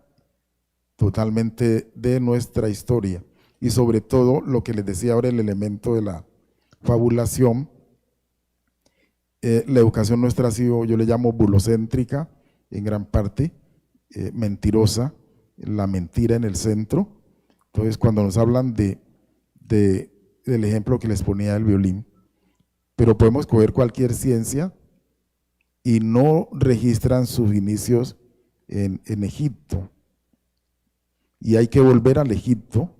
totalmente de nuestra historia. Y sobre todo, lo que les decía ahora, el elemento de la fabulación. La educación nuestra ha sido, yo le llamo bulocéntrica, en gran parte, mentirosa, la mentira en el centro. Entonces, cuando nos hablan del ejemplo que les ponía del violín, pero podemos coger cualquier ciencia y no registran sus inicios en Egipto. Y hay que volver al Egipto,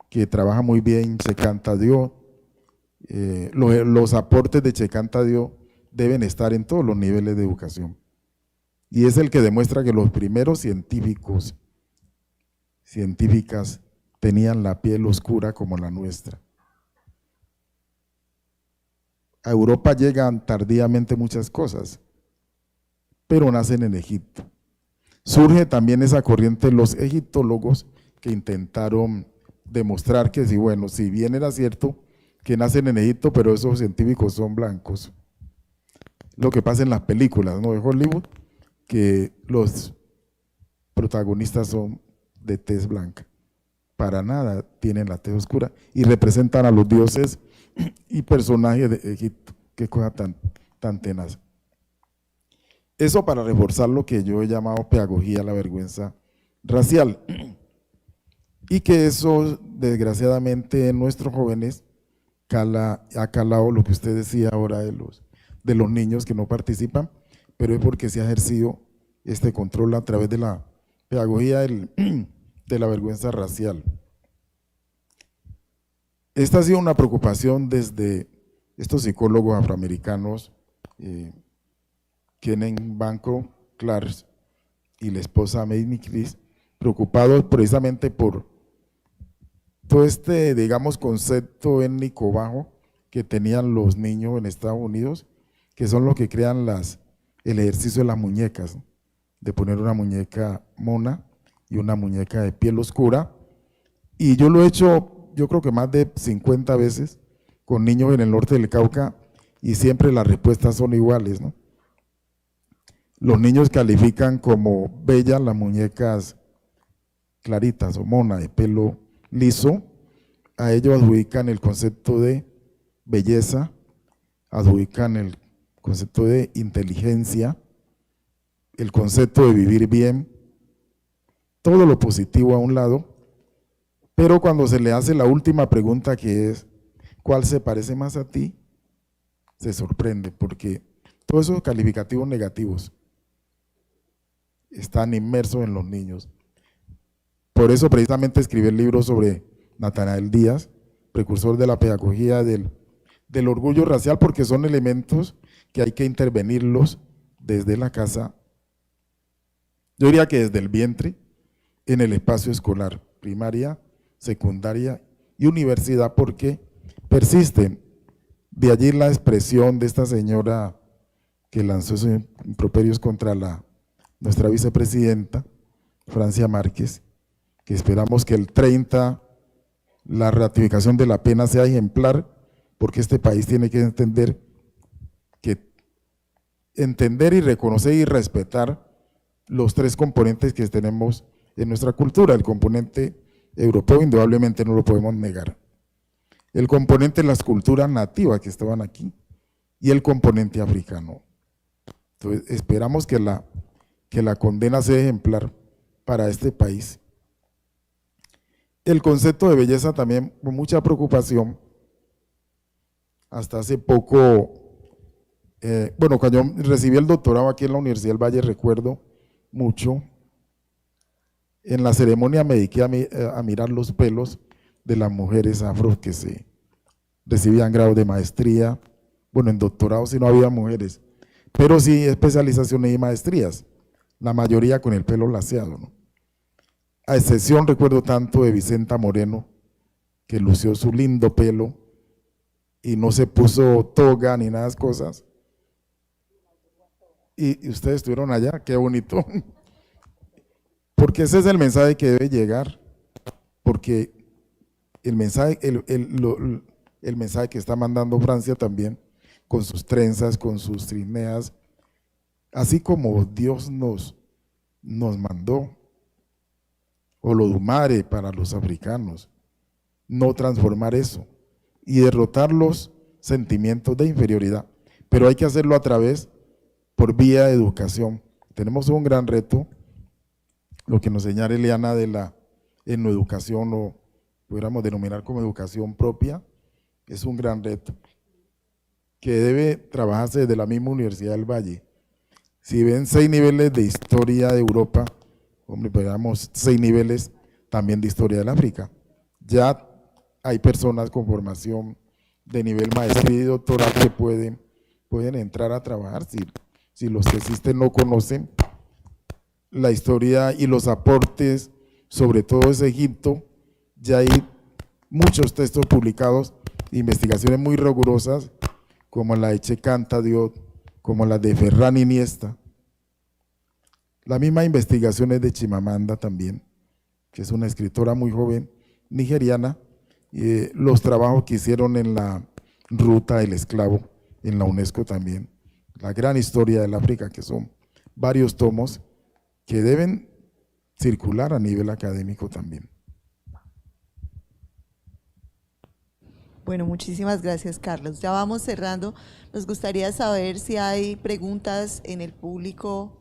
que trabaja muy bien Chekanta-Diop. Los aportes de Chekanta-Diop deben estar en todos los niveles de educación. Y es el que demuestra que los primeros científicas, tenían la piel oscura como la nuestra. A Europa llegan tardíamente muchas cosas, pero nacen en Egipto. Surge también esa corriente de los egiptólogos que intentaron demostrar que si bien era cierto que nacen en Egipto, pero esos científicos son blancos. Lo que pasa en las películas, ¿no?, de Hollywood, que los protagonistas son de tez blanca. Para nada tienen la tez oscura y representan a los dioses y personajes de Egipto. Qué cosa tan tenaz. Eso para reforzar lo que yo he llamado pedagogía la vergüenza racial. Y que eso, desgraciadamente, en nuestros jóvenes ha calado lo que usted decía ahora de los niños que no participan, pero es porque se ha ejercido este control a través de la pedagogía de la vergüenza racial. Esta ha sido una preocupación desde estos psicólogos afroamericanos, Kenneth Bancroft, Clark y la esposa Mamie Chris, preocupados precisamente por todo este, digamos, concepto étnico bajo que tenían los niños en Estados Unidos, que son los que crean el ejercicio de las muñecas, ¿no?, de poner una muñeca mona y una muñeca de piel oscura. Y yo lo he hecho, yo creo que más de 50 veces con niños en el norte del Cauca, y siempre las respuestas son iguales, ¿no? Los niños califican como bellas las muñecas claritas o mona de pelo liso. A ellos adjudican el concepto de belleza, adjudican el concepto de inteligencia, el concepto de vivir bien, todo lo positivo a un lado, pero cuando se le hace la última pregunta, que es ¿cuál se parece más a ti?, se sorprende, porque todos esos calificativos negativos están inmersos en los niños. Por eso precisamente escribí el libro sobre Natanael Díaz, precursor de la pedagogía del orgullo racial, porque son elementos que hay que intervenirlos desde la casa, yo diría que desde el vientre, en el espacio escolar, primaria, secundaria y universidad, porque persisten. De allí la expresión de esta señora que lanzó esos improperios contra nuestra vicepresidenta, Francia Márquez, que esperamos que el 30 la ratificación de la pena sea ejemplar, porque este país tiene que entender y reconocer y respetar los tres componentes que tenemos en nuestra cultura. El componente europeo indudablemente no lo podemos negar, el componente de las culturas nativas que estaban aquí y el componente africano. Entonces esperamos que la condena sea ejemplar para este país. El concepto de belleza también con mucha preocupación. Hasta hace poco, cuando yo recibí el doctorado aquí en la Universidad del Valle, recuerdo mucho, en la ceremonia me dediqué a mirar los pelos de las mujeres afro que se recibían grados de maestría. Bueno, en doctorado sí no había mujeres, pero sí especializaciones y maestrías, la mayoría con el pelo laceado, ¿no? A excepción, recuerdo tanto, de Vicenta Moreno, que lució su lindo pelo y no se puso toga ni nada de esas cosas. Y ustedes estuvieron allá, qué bonito. Porque ese es el mensaje que debe llegar, porque el mensaje que está mandando Francia también, con sus trenzas, con sus trineas, así como Dios nos mandó, Olodumare para los africanos, no transformar eso y derrotar los sentimientos de inferioridad, pero hay que hacerlo por vía de educación. Tenemos un gran reto, lo que nos señala Eliana en la educación, o pudiéramos denominar como educación propia, es un gran reto que debe trabajarse desde la misma Universidad del Valle. Si ven 6 niveles de historia de Europa, hombre, pues veamos 6 niveles también de historia del África. Ya hay personas con formación de nivel maestría y doctorado que pueden entrar a trabajar si los que existen no conocen la historia y los aportes, sobre todo ese Egipto. Ya hay muchos textos publicados, investigaciones muy rigurosas como la de Che Canta Diop, como la de Ferran Iniesta. La misma investigación es de Chimamanda también, que es una escritora muy joven, nigeriana, y los trabajos que hicieron en la ruta del esclavo, en la UNESCO también, la gran historia del África, que son varios tomos que deben circular a nivel académico también. Bueno, muchísimas gracias, Carlos. Ya vamos cerrando. Nos gustaría saber si hay preguntas en el público.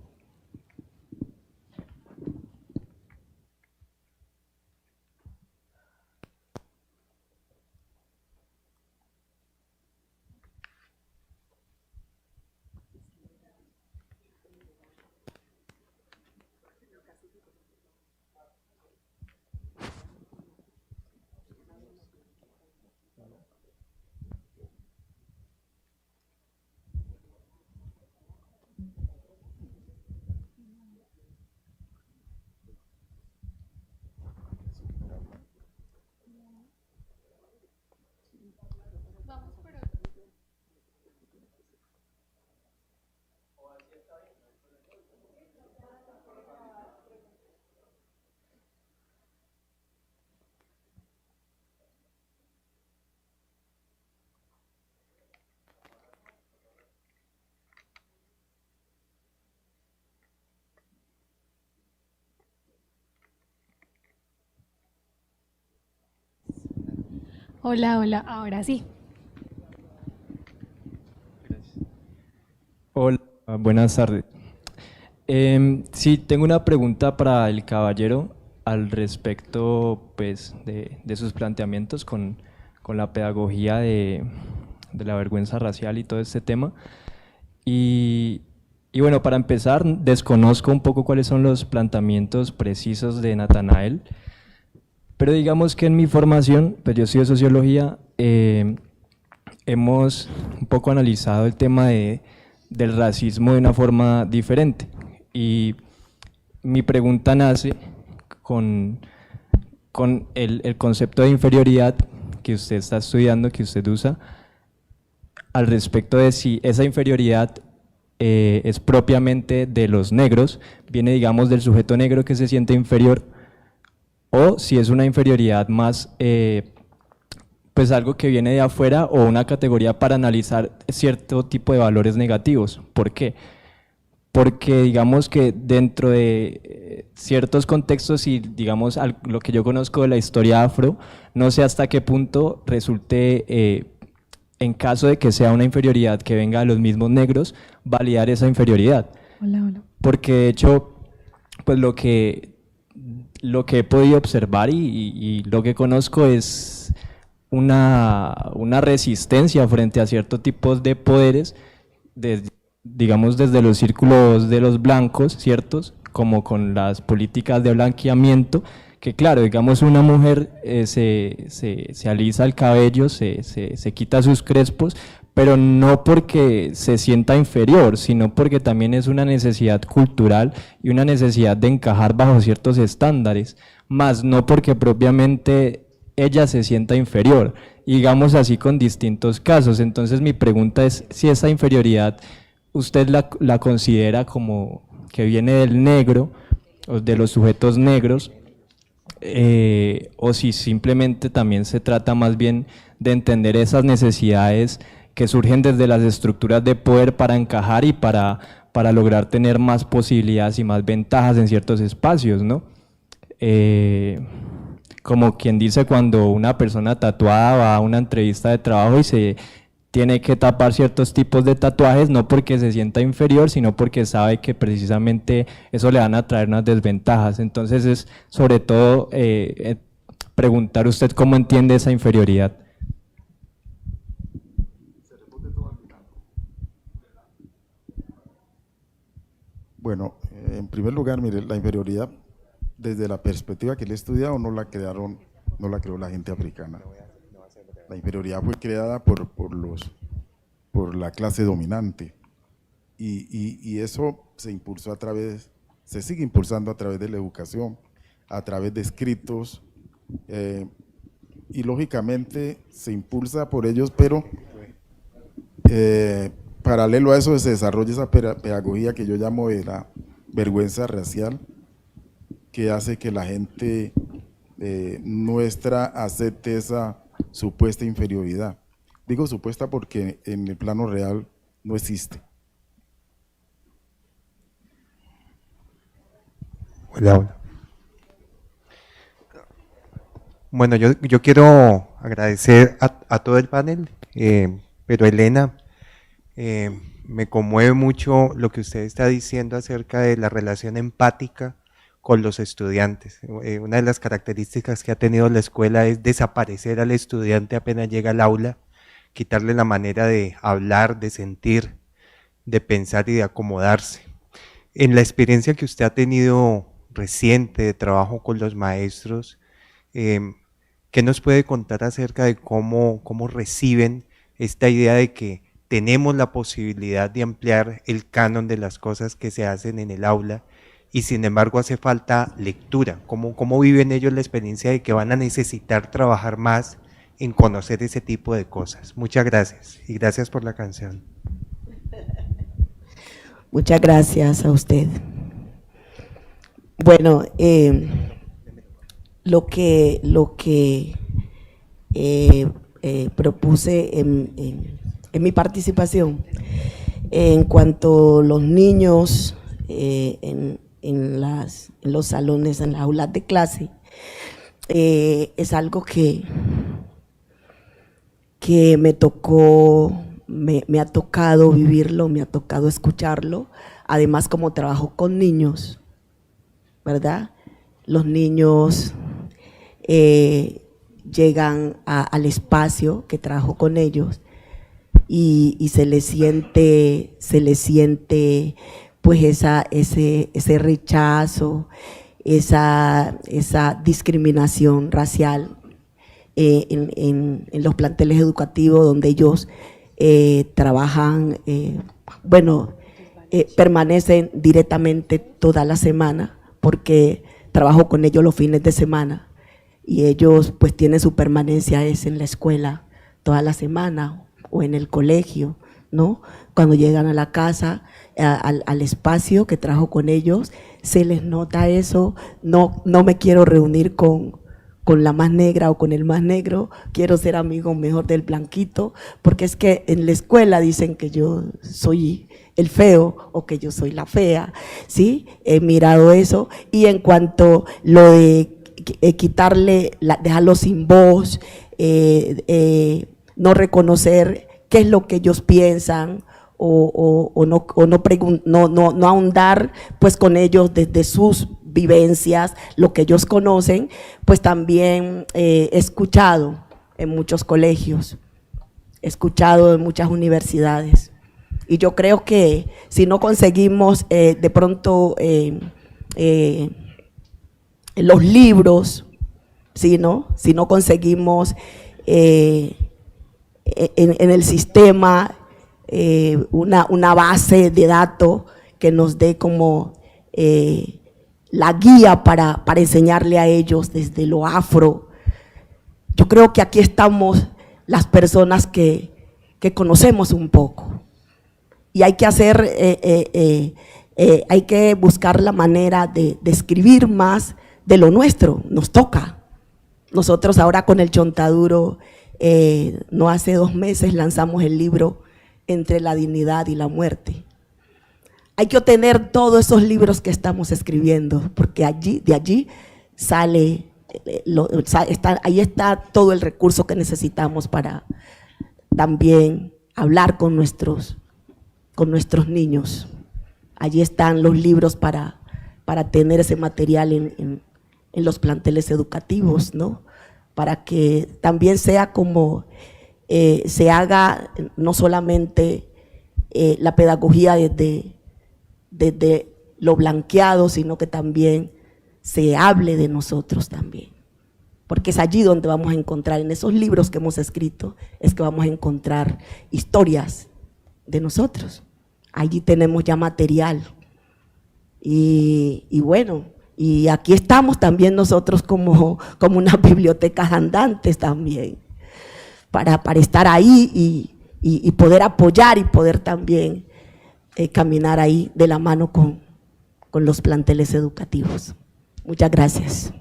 Hola, hola, ahora sí. Hola, buenas tardes. Sí, tengo una pregunta para el caballero al respecto pues, de sus planteamientos con la pedagogía de la vergüenza racial y todo este tema. Y bueno, para empezar, desconozco un poco cuáles son los planteamientos precisos de Natanael, pero digamos que en mi formación, pues yo estudio sociología, hemos un poco analizado el tema del racismo de una forma diferente. Y mi pregunta nace con el concepto de inferioridad que usted está estudiando, que usted usa, al respecto de si esa inferioridad es propiamente de los negros, viene digamos del sujeto negro que se siente inferior, o si es una inferioridad más pues algo que viene de afuera o una categoría para analizar cierto tipo de valores negativos. ¿Por qué? Porque digamos que dentro de ciertos contextos y digamos lo que yo conozco de la historia afro, no sé hasta qué punto resulte, en caso de que sea una inferioridad que venga de los mismos negros, validar esa inferioridad. Hola, hola. Porque de hecho, pues lo que he podido observar y lo que conozco es una resistencia frente a ciertos tipos de poderes, digamos desde los círculos de los blancos, ¿ciertos? Como con las políticas de blanqueamiento, que claro, digamos una mujer se alisa el cabello, se quita sus crespos, pero no porque se sienta inferior, sino porque también es una necesidad cultural y una necesidad de encajar bajo ciertos estándares, más no porque propiamente ella se sienta inferior, digamos así con distintos casos. Entonces mi pregunta es si esa inferioridad usted la considera como que viene del negro, o de los sujetos negros, o si simplemente también se trata más bien de entender esas necesidades que surgen desde las estructuras de poder para encajar y para lograr tener más posibilidades y más ventajas en ciertos espacios, ¿no? Como quien dice cuando una persona tatuada va a una entrevista de trabajo y se tiene que tapar ciertos tipos de tatuajes, no porque se sienta inferior, sino porque sabe que precisamente eso le van a traer unas desventajas. Entonces es sobre todo preguntar usted cómo entiende esa inferioridad. Bueno, en primer lugar, mire, la inferioridad, desde la perspectiva que le he estudiado, no la creó la gente africana. La inferioridad fue creada por la clase dominante y eso se sigue impulsando a través de la educación, a través de escritos y lógicamente se impulsa por ellos, pero paralelo a eso se desarrolla esa pedagogía que yo llamo de la vergüenza racial, que hace que la gente nuestra acepte esa supuesta inferioridad. Digo supuesta porque en el plano real no existe. Hola. Bueno, yo quiero agradecer a todo el panel, pero Elena, me conmueve mucho lo que usted está diciendo acerca de la relación empática con los estudiantes. Una de las características que ha tenido la escuela es desaparecer al estudiante apenas llega al aula, quitarle la manera de hablar, de sentir, de pensar y de acomodarse. En la experiencia que usted ha tenido reciente de trabajo con los maestros, ¿qué nos puede contar acerca de cómo reciben esta idea de que tenemos la posibilidad de ampliar el canon de las cosas que se hacen en el aula y sin embargo hace falta lectura? ¿Cómo viven ellos la experiencia de que van a necesitar trabajar más en conocer ese tipo de cosas? Muchas gracias y gracias por la canción. Muchas gracias a usted. Bueno, lo que propuse en mi participación en cuanto a los niños en los salones, en las aulas de clase, es algo que me tocó, me ha tocado vivirlo, me ha tocado escucharlo. Además, como trabajo con niños, ¿verdad? Los niños llegan al espacio que trabajo con ellos y se les siente pues ese rechazo, esa discriminación racial en los planteles educativos donde ellos trabajan, permanecen directamente toda la semana, porque trabajo con ellos los fines de semana y ellos pues tienen su permanencia es en la escuela toda la semana o en el colegio, ¿no? Cuando llegan a la casa, al espacio que trabajo con ellos, se les nota eso. No me quiero reunir con la más negra o con el más negro, quiero ser amigo mejor del blanquito, porque es que en la escuela dicen que yo soy el feo o que yo soy la fea, ¿sí? He mirado eso. Y en cuanto lo de quitarle, dejarlo sin voz, no reconocer qué es lo que ellos piensan o no ahondar pues con ellos desde sus vivencias, lo que ellos conocen, pues también he escuchado en muchos colegios, he escuchado en muchas universidades. Y yo creo que si no conseguimos de pronto los libros, si no conseguimos en el sistema una base de datos que nos dé como la guía para enseñarle a ellos desde lo afro. Yo creo que aquí estamos las personas que conocemos un poco y hay que hacer, hay que buscar la manera de escribir más de lo nuestro, nos toca. Nosotros ahora con el Chontaduro, no hace 2 meses lanzamos el libro Entre la dignidad y la muerte. Hay que obtener todos esos libros que estamos escribiendo, porque de allí sale, ahí está todo el recurso que necesitamos para también hablar con nuestros niños. Allí están los libros para tener ese material en los planteles educativos, ¿no? Para que también sea como se haga no solamente la pedagogía desde lo blanqueado, sino que también se hable de nosotros también. Porque es allí donde vamos a encontrar, en esos libros que hemos escrito, es que vamos a encontrar historias de nosotros. Allí tenemos ya material. Y bueno, y aquí estamos también nosotros como unas bibliotecas andantes también, para estar ahí y poder apoyar y poder también caminar ahí de la mano con los planteles educativos. Muchas gracias.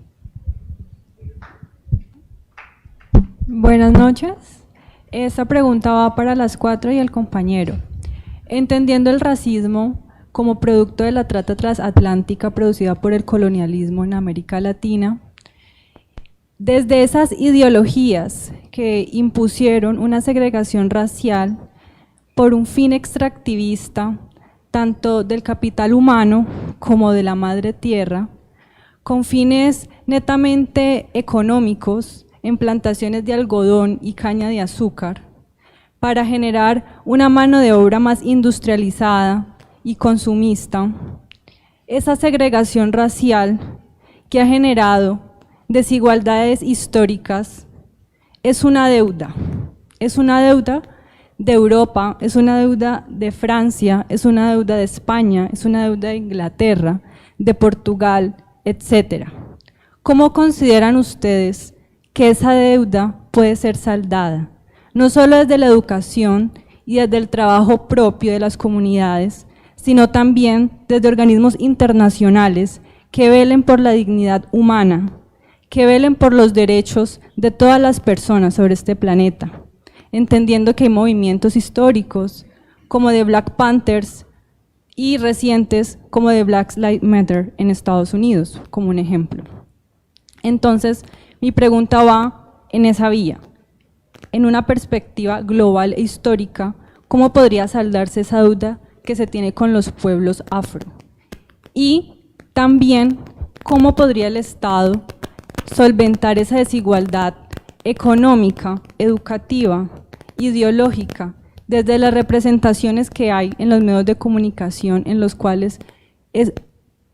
Buenas noches. Esta pregunta va para las 4 y el compañero. Entendiendo el racismo como producto de la trata transatlántica producida por el colonialismo en América Latina, desde esas ideologías que impusieron una segregación racial por un fin extractivista, tanto del capital humano como de la madre tierra, con fines netamente económicos en plantaciones de algodón y caña de azúcar, para generar una mano de obra más industrializada y consumista, esa segregación racial que ha generado desigualdades históricas es una deuda de Europa, es una deuda de Francia, es una deuda de España, es una deuda de Inglaterra, de Portugal, etcétera. ¿Cómo consideran ustedes que esa deuda puede ser saldada? No solo desde la educación y desde el trabajo propio de las comunidades, sino también desde organismos internacionales que velen por la dignidad humana, que velen por los derechos de todas las personas sobre este planeta, entendiendo que hay movimientos históricos como de Black Panthers y recientes como de Black Lives Matter en Estados Unidos, como un ejemplo. Entonces, mi pregunta va en esa vía. En una perspectiva global e histórica, ¿cómo podría saldarse esa deuda que se tiene con los pueblos afro? Y también, ¿cómo podría el Estado solventar esa desigualdad económica, educativa, ideológica, desde las representaciones que hay en los medios de comunicación en los cuales es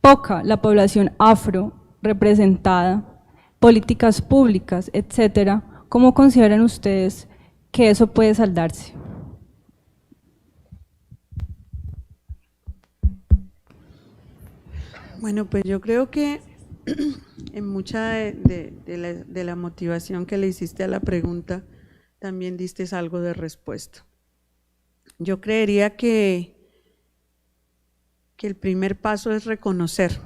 poca la población afro representada, políticas públicas, etcétera? ¿Cómo consideran ustedes que eso puede saldarse? Bueno, pues yo creo que en mucha de la motivación que le hiciste a la pregunta, también diste algo de respuesta. Yo creería que el primer paso es reconocer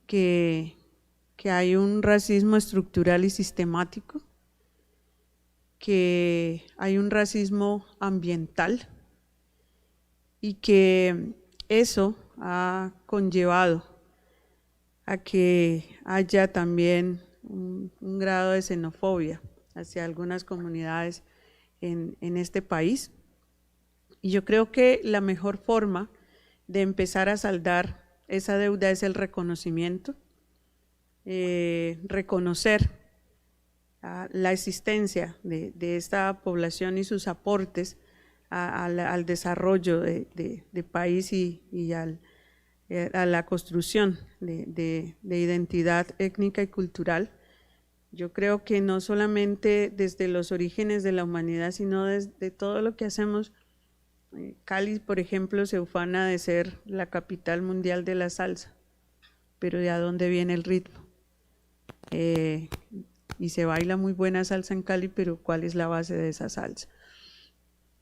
que hay un racismo estructural y sistemático, que hay un racismo ambiental y que eso ha conllevado a que haya también un grado de xenofobia hacia algunas comunidades en este país. Y yo creo que la mejor forma de empezar a saldar esa deuda es el reconocimiento, reconocer la existencia de esta población y sus aportes al desarrollo de país y a la construcción de identidad étnica y cultural. Yo creo que no solamente desde los orígenes de la humanidad, sino desde todo lo que hacemos. Cali, por ejemplo, se ufana de ser la capital mundial de la salsa, pero ¿de dónde viene el ritmo? Y se baila muy buena salsa en Cali, pero ¿cuál es la base de esa salsa?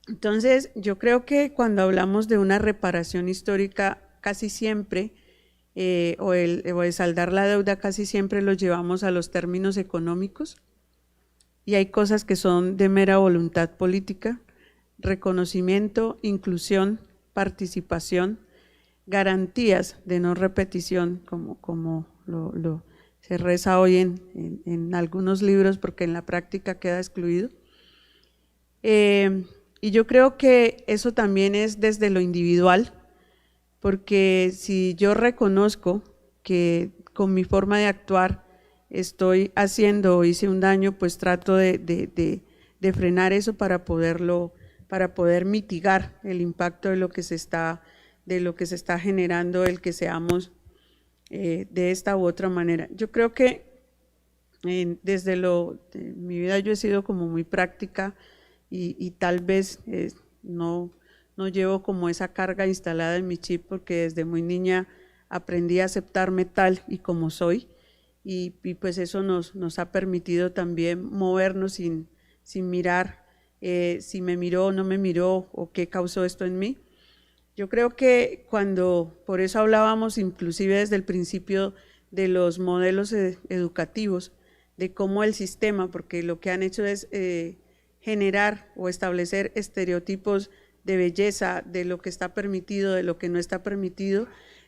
Entonces, yo creo que cuando hablamos de una reparación histórica, casi siempre, o el saldar la deuda, casi siempre lo llevamos a los términos económicos, y hay cosas que son de mera voluntad política: reconocimiento, inclusión, participación, garantías de no repetición, como se reza hoy en algunos libros, porque en la práctica queda excluido. Y yo creo que eso también es desde lo individual, porque si yo reconozco que con mi forma de actuar estoy haciendo o hice un daño, pues trato de frenar eso para poder mitigar el impacto de lo que se está generando, el que seamos de esta u otra manera. Yo creo que en mi vida yo he sido como muy práctica y tal vez no llevo como esa carga instalada en mi chip, porque desde muy niña aprendí a aceptarme tal y como soy, y pues eso nos ha permitido también movernos sin mirar si me miró o no me miró o qué causó esto en mí. Yo creo que por eso hablábamos inclusive desde el principio de los modelos educativos, de cómo el sistema, porque lo que han hecho es generar o establecer estereotipos de belleza, de lo que está permitido, de lo que no está permitido,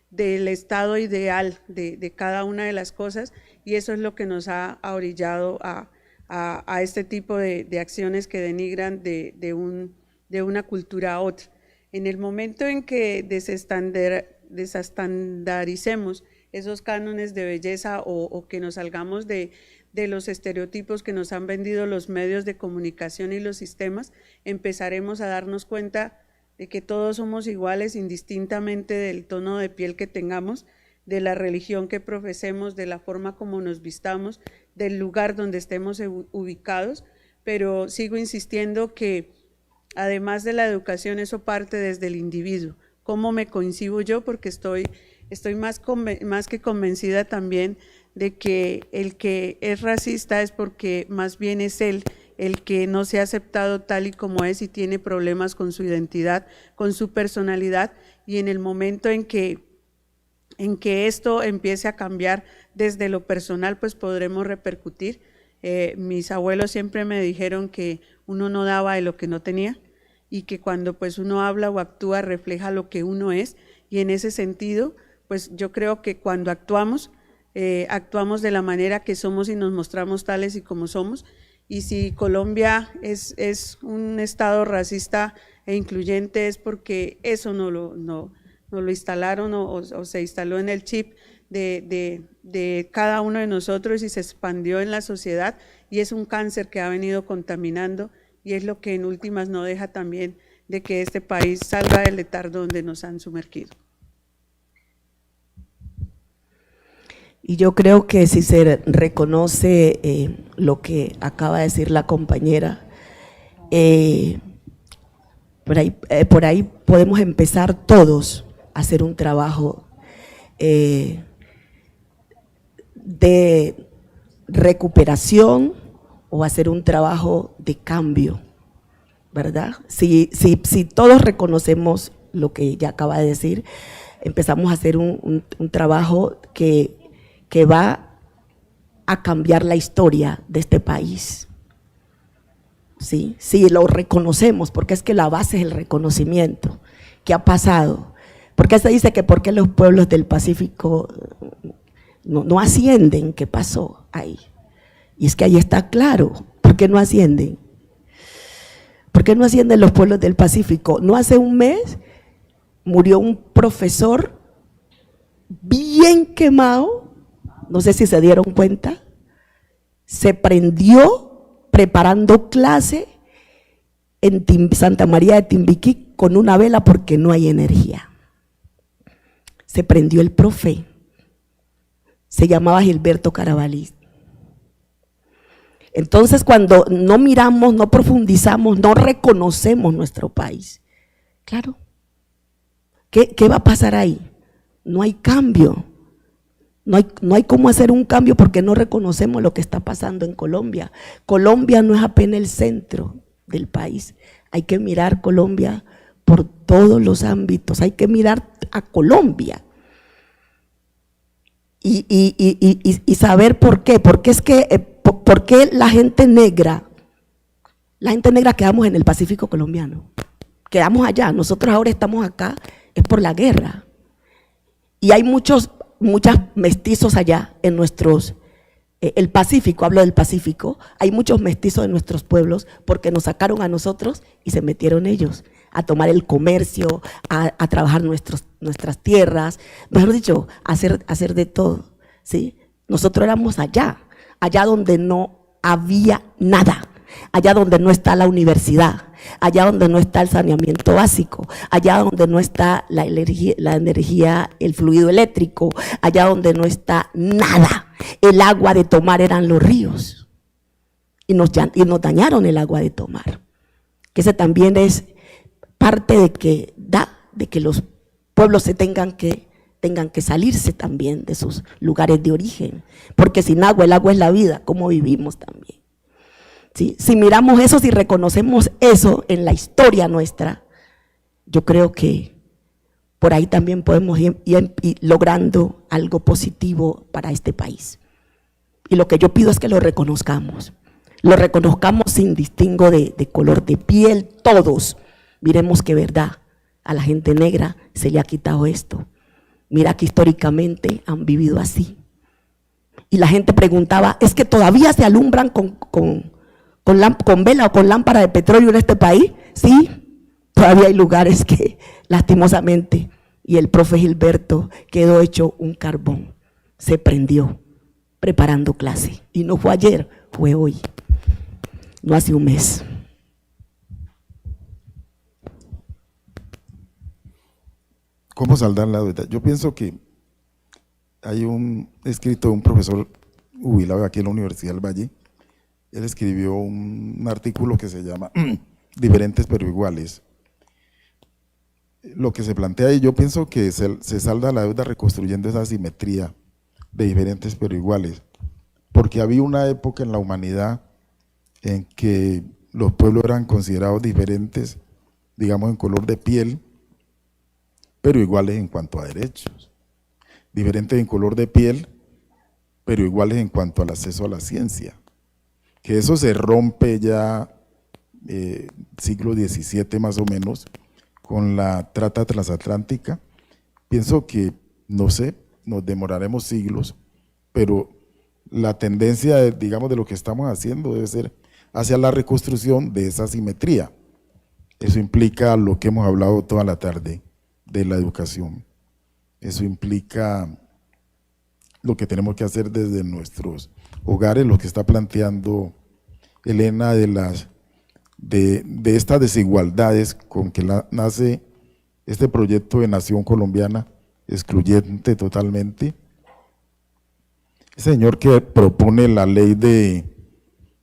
del estado ideal de cada una de las cosas, y eso es lo que nos ha orillado a este tipo de acciones que denigran de una cultura a otra. En el momento en que desestandaricemos esos cánones de belleza o que nos salgamos de los estereotipos que nos han vendido los medios de comunicación y los sistemas, empezaremos a darnos cuenta de que todos somos iguales indistintamente del tono de piel que tengamos, de la religión que profesemos, de la forma como nos vistamos, del lugar donde estemos ubicados, pero sigo insistiendo que además de la educación, eso parte desde el individuo. ¿Cómo me concibo yo? Porque estoy más que convencida también de que el que es racista es porque más bien es él el que no se ha aceptado tal y como es y tiene problemas con su identidad, con su personalidad, y en el momento en que esto empiece a cambiar desde lo personal, pues podremos repercutir. Mis abuelos siempre me dijeron que uno no daba de lo que no tenía, y que cuando pues uno habla o actúa refleja lo que uno es, y en ese sentido pues yo creo que cuando actuamos de la manera que somos y nos mostramos tales y como somos, y si Colombia es un estado racista e incluyente es porque eso no lo instalaron o se instaló en el chip de cada uno de nosotros y se expandió en la sociedad, y es un cáncer que ha venido contaminando, y es lo que en últimas no deja también de que este país salga del letargo donde nos han sumergido. Y yo creo que si se reconoce lo que acaba de decir la compañera, por ahí podemos empezar todos a hacer un trabajo de recuperación o hacer un trabajo de cambio, ¿verdad? Si todos reconocemos lo que ella acaba de decir, empezamos a hacer un trabajo que va a cambiar la historia de este país. ¿Sí? Si lo reconocemos, porque es que la base es el reconocimiento. ¿Qué ha pasado? Porque se dice que por qué los pueblos del Pacífico no ascienden. ¿Qué pasó ahí? Y es que ahí está claro, ¿por qué no ascienden? ¿Por qué no ascienden los pueblos del Pacífico? No hace un mes murió un profesor bien quemado, no sé si se dieron cuenta, se prendió preparando clase en Santa María de Timbiquí con una vela porque no hay energía. Se prendió el profe, se llamaba Gilberto Carabalí. Entonces, cuando no miramos, no profundizamos, no reconocemos nuestro país, claro, ¿qué va a pasar ahí? No hay cambio, no hay cómo hacer un cambio porque no reconocemos lo que está pasando en Colombia. Colombia no es apenas el centro del país, hay que mirar Colombia por todos los ámbitos, hay que mirar a Colombia. Y saber por qué, porque es que ¿por qué la gente negra quedamos en el Pacífico colombiano? Quedamos allá, nosotros ahora estamos acá, es por la guerra. Y hay muchos mestizos allá en el Pacífico, hablo del Pacífico, hay muchos mestizos en nuestros pueblos porque nos sacaron a nosotros y se metieron ellos a tomar el comercio, a trabajar nuestras tierras, mejor dicho, a hacer de todo, ¿sí? Nosotros éramos allá donde no había nada, allá donde no está la universidad, allá donde no está el saneamiento básico, allá donde no está la energía, el fluido eléctrico, allá donde no está nada. El agua de tomar eran los ríos y nos dañaron el agua de tomar, que ese también es parte de que los pueblos se tengan que salirse también de sus lugares de origen, porque sin agua, el agua es la vida, ¿cómo vivimos también? ¿sí? Si miramos eso, si reconocemos eso en la historia nuestra, yo creo que por ahí también podemos ir logrando algo positivo para este país. Y lo que yo pido es que lo reconozcamos sin distingo de color de piel, todos. Miremos que verdad, a la gente negra se le ha quitado esto. Mira que históricamente han vivido así. Y la gente preguntaba, ¿es que todavía se alumbran con vela o con lámpara de petróleo en este país? Sí, todavía hay lugares que lastimosamente, y el profe Gilberto quedó hecho un carbón, se prendió preparando clase. Y no fue ayer, fue hoy, no hace un mes. ¿Cómo saldar la deuda? Yo pienso que hay un escrito de un profesor jubilado aquí en la Universidad del Valle. Él escribió un artículo que se llama Diferentes pero iguales. Lo que se plantea ahí, yo pienso que se salda la deuda reconstruyendo esa simetría de diferentes pero iguales, porque había una época en la humanidad en que los pueblos eran considerados diferentes, digamos en color de piel, pero iguales en cuanto a derechos, diferentes en color de piel, pero iguales en cuanto al acceso a la ciencia, que eso se rompe ya siglo XVII más o menos, con la trata transatlántica. Pienso que, no sé, nos demoraremos siglos, pero la tendencia, digamos, de lo que estamos haciendo debe ser hacia la reconstrucción de esa simetría. Eso implica lo que hemos hablado toda la tarde de la educación. Eso implica lo que tenemos que hacer desde nuestros hogares, lo que está planteando Elena de estas desigualdades con que nace este proyecto de nación colombiana, excluyente totalmente. El señor que propone la ley de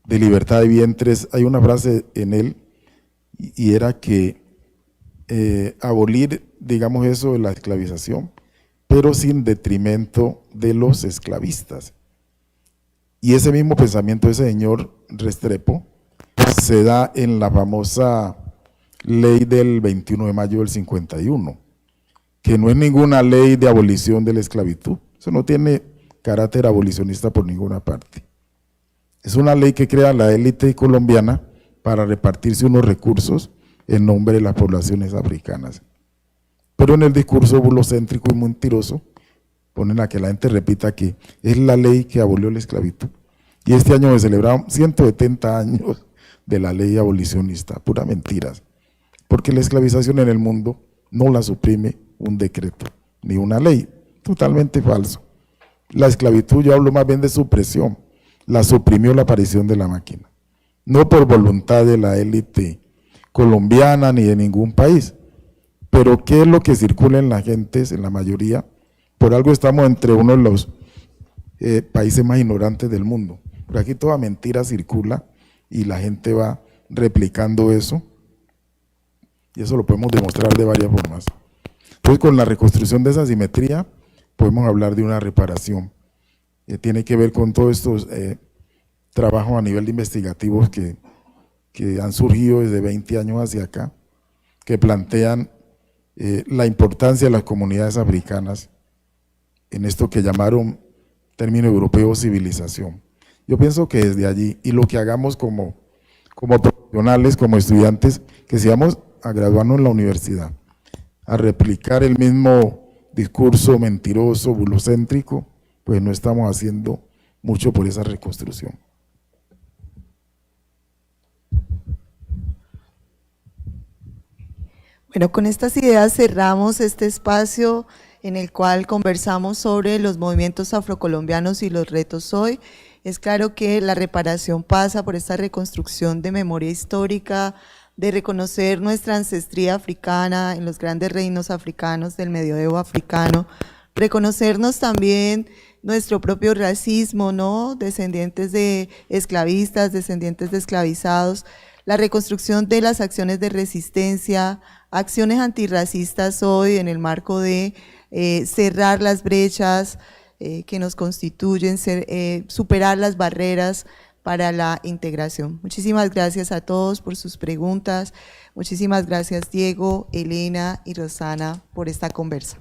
libertad de vientres, hay una frase en él y era que abolir, digamos eso, de la esclavización, pero sin detrimento de los esclavistas. Y ese mismo pensamiento de ese señor Restrepo se da en la famosa ley del 21 de mayo del 51, que no es ninguna ley de abolición de la esclavitud, eso no tiene carácter abolicionista por ninguna parte. Es una ley que crea la élite colombiana para repartirse unos recursos en nombre de las poblaciones africanas. Pero en el discurso bulocéntrico y mentiroso ponen a que la gente repita que es la ley que abolió la esclavitud. Y este año se celebraron 170 años de la ley abolicionista, puras mentiras, porque la esclavización en el mundo no la suprime un decreto, ni una ley, totalmente falso. La esclavitud, yo hablo más bien de supresión, la suprimió la aparición de la máquina, no por voluntad de la élite colombiana ni de ningún país, pero ¿qué es lo que circula en las gentes, en la mayoría? Por algo estamos entre uno de los países más ignorantes del mundo. Por aquí toda mentira circula y la gente va replicando eso, y eso lo podemos demostrar de varias formas. Entonces, con la reconstrucción de esa simetría, podemos hablar de una reparación. Tiene que ver con todos estos trabajos a nivel de investigativos que han surgido desde 20 años hacia acá, que plantean la importancia de las comunidades africanas en esto que llamaron término europeo civilización. Yo pienso que desde allí, y lo que hagamos como profesionales, como estudiantes, que sigamos a graduarnos en la universidad, a replicar el mismo discurso mentiroso, bulocéntrico, pues no estamos haciendo mucho por esa reconstrucción. Bueno, con estas ideas cerramos este espacio en el cual conversamos sobre los movimientos afrocolombianos y los retos hoy. Es claro que la reparación pasa por esta reconstrucción de memoria histórica, de reconocer nuestra ancestría africana en los grandes reinos africanos del medioevo africano, reconocernos también nuestro propio racismo, ¿no? Descendientes de esclavistas, descendientes de esclavizados, la reconstrucción de las acciones de resistencia, acciones antirracistas hoy en el marco de cerrar las brechas que nos constituyen, superar las barreras para la integración. Muchísimas gracias a todos por sus preguntas. Muchísimas gracias Diego, Elena y Rosana por esta conversa.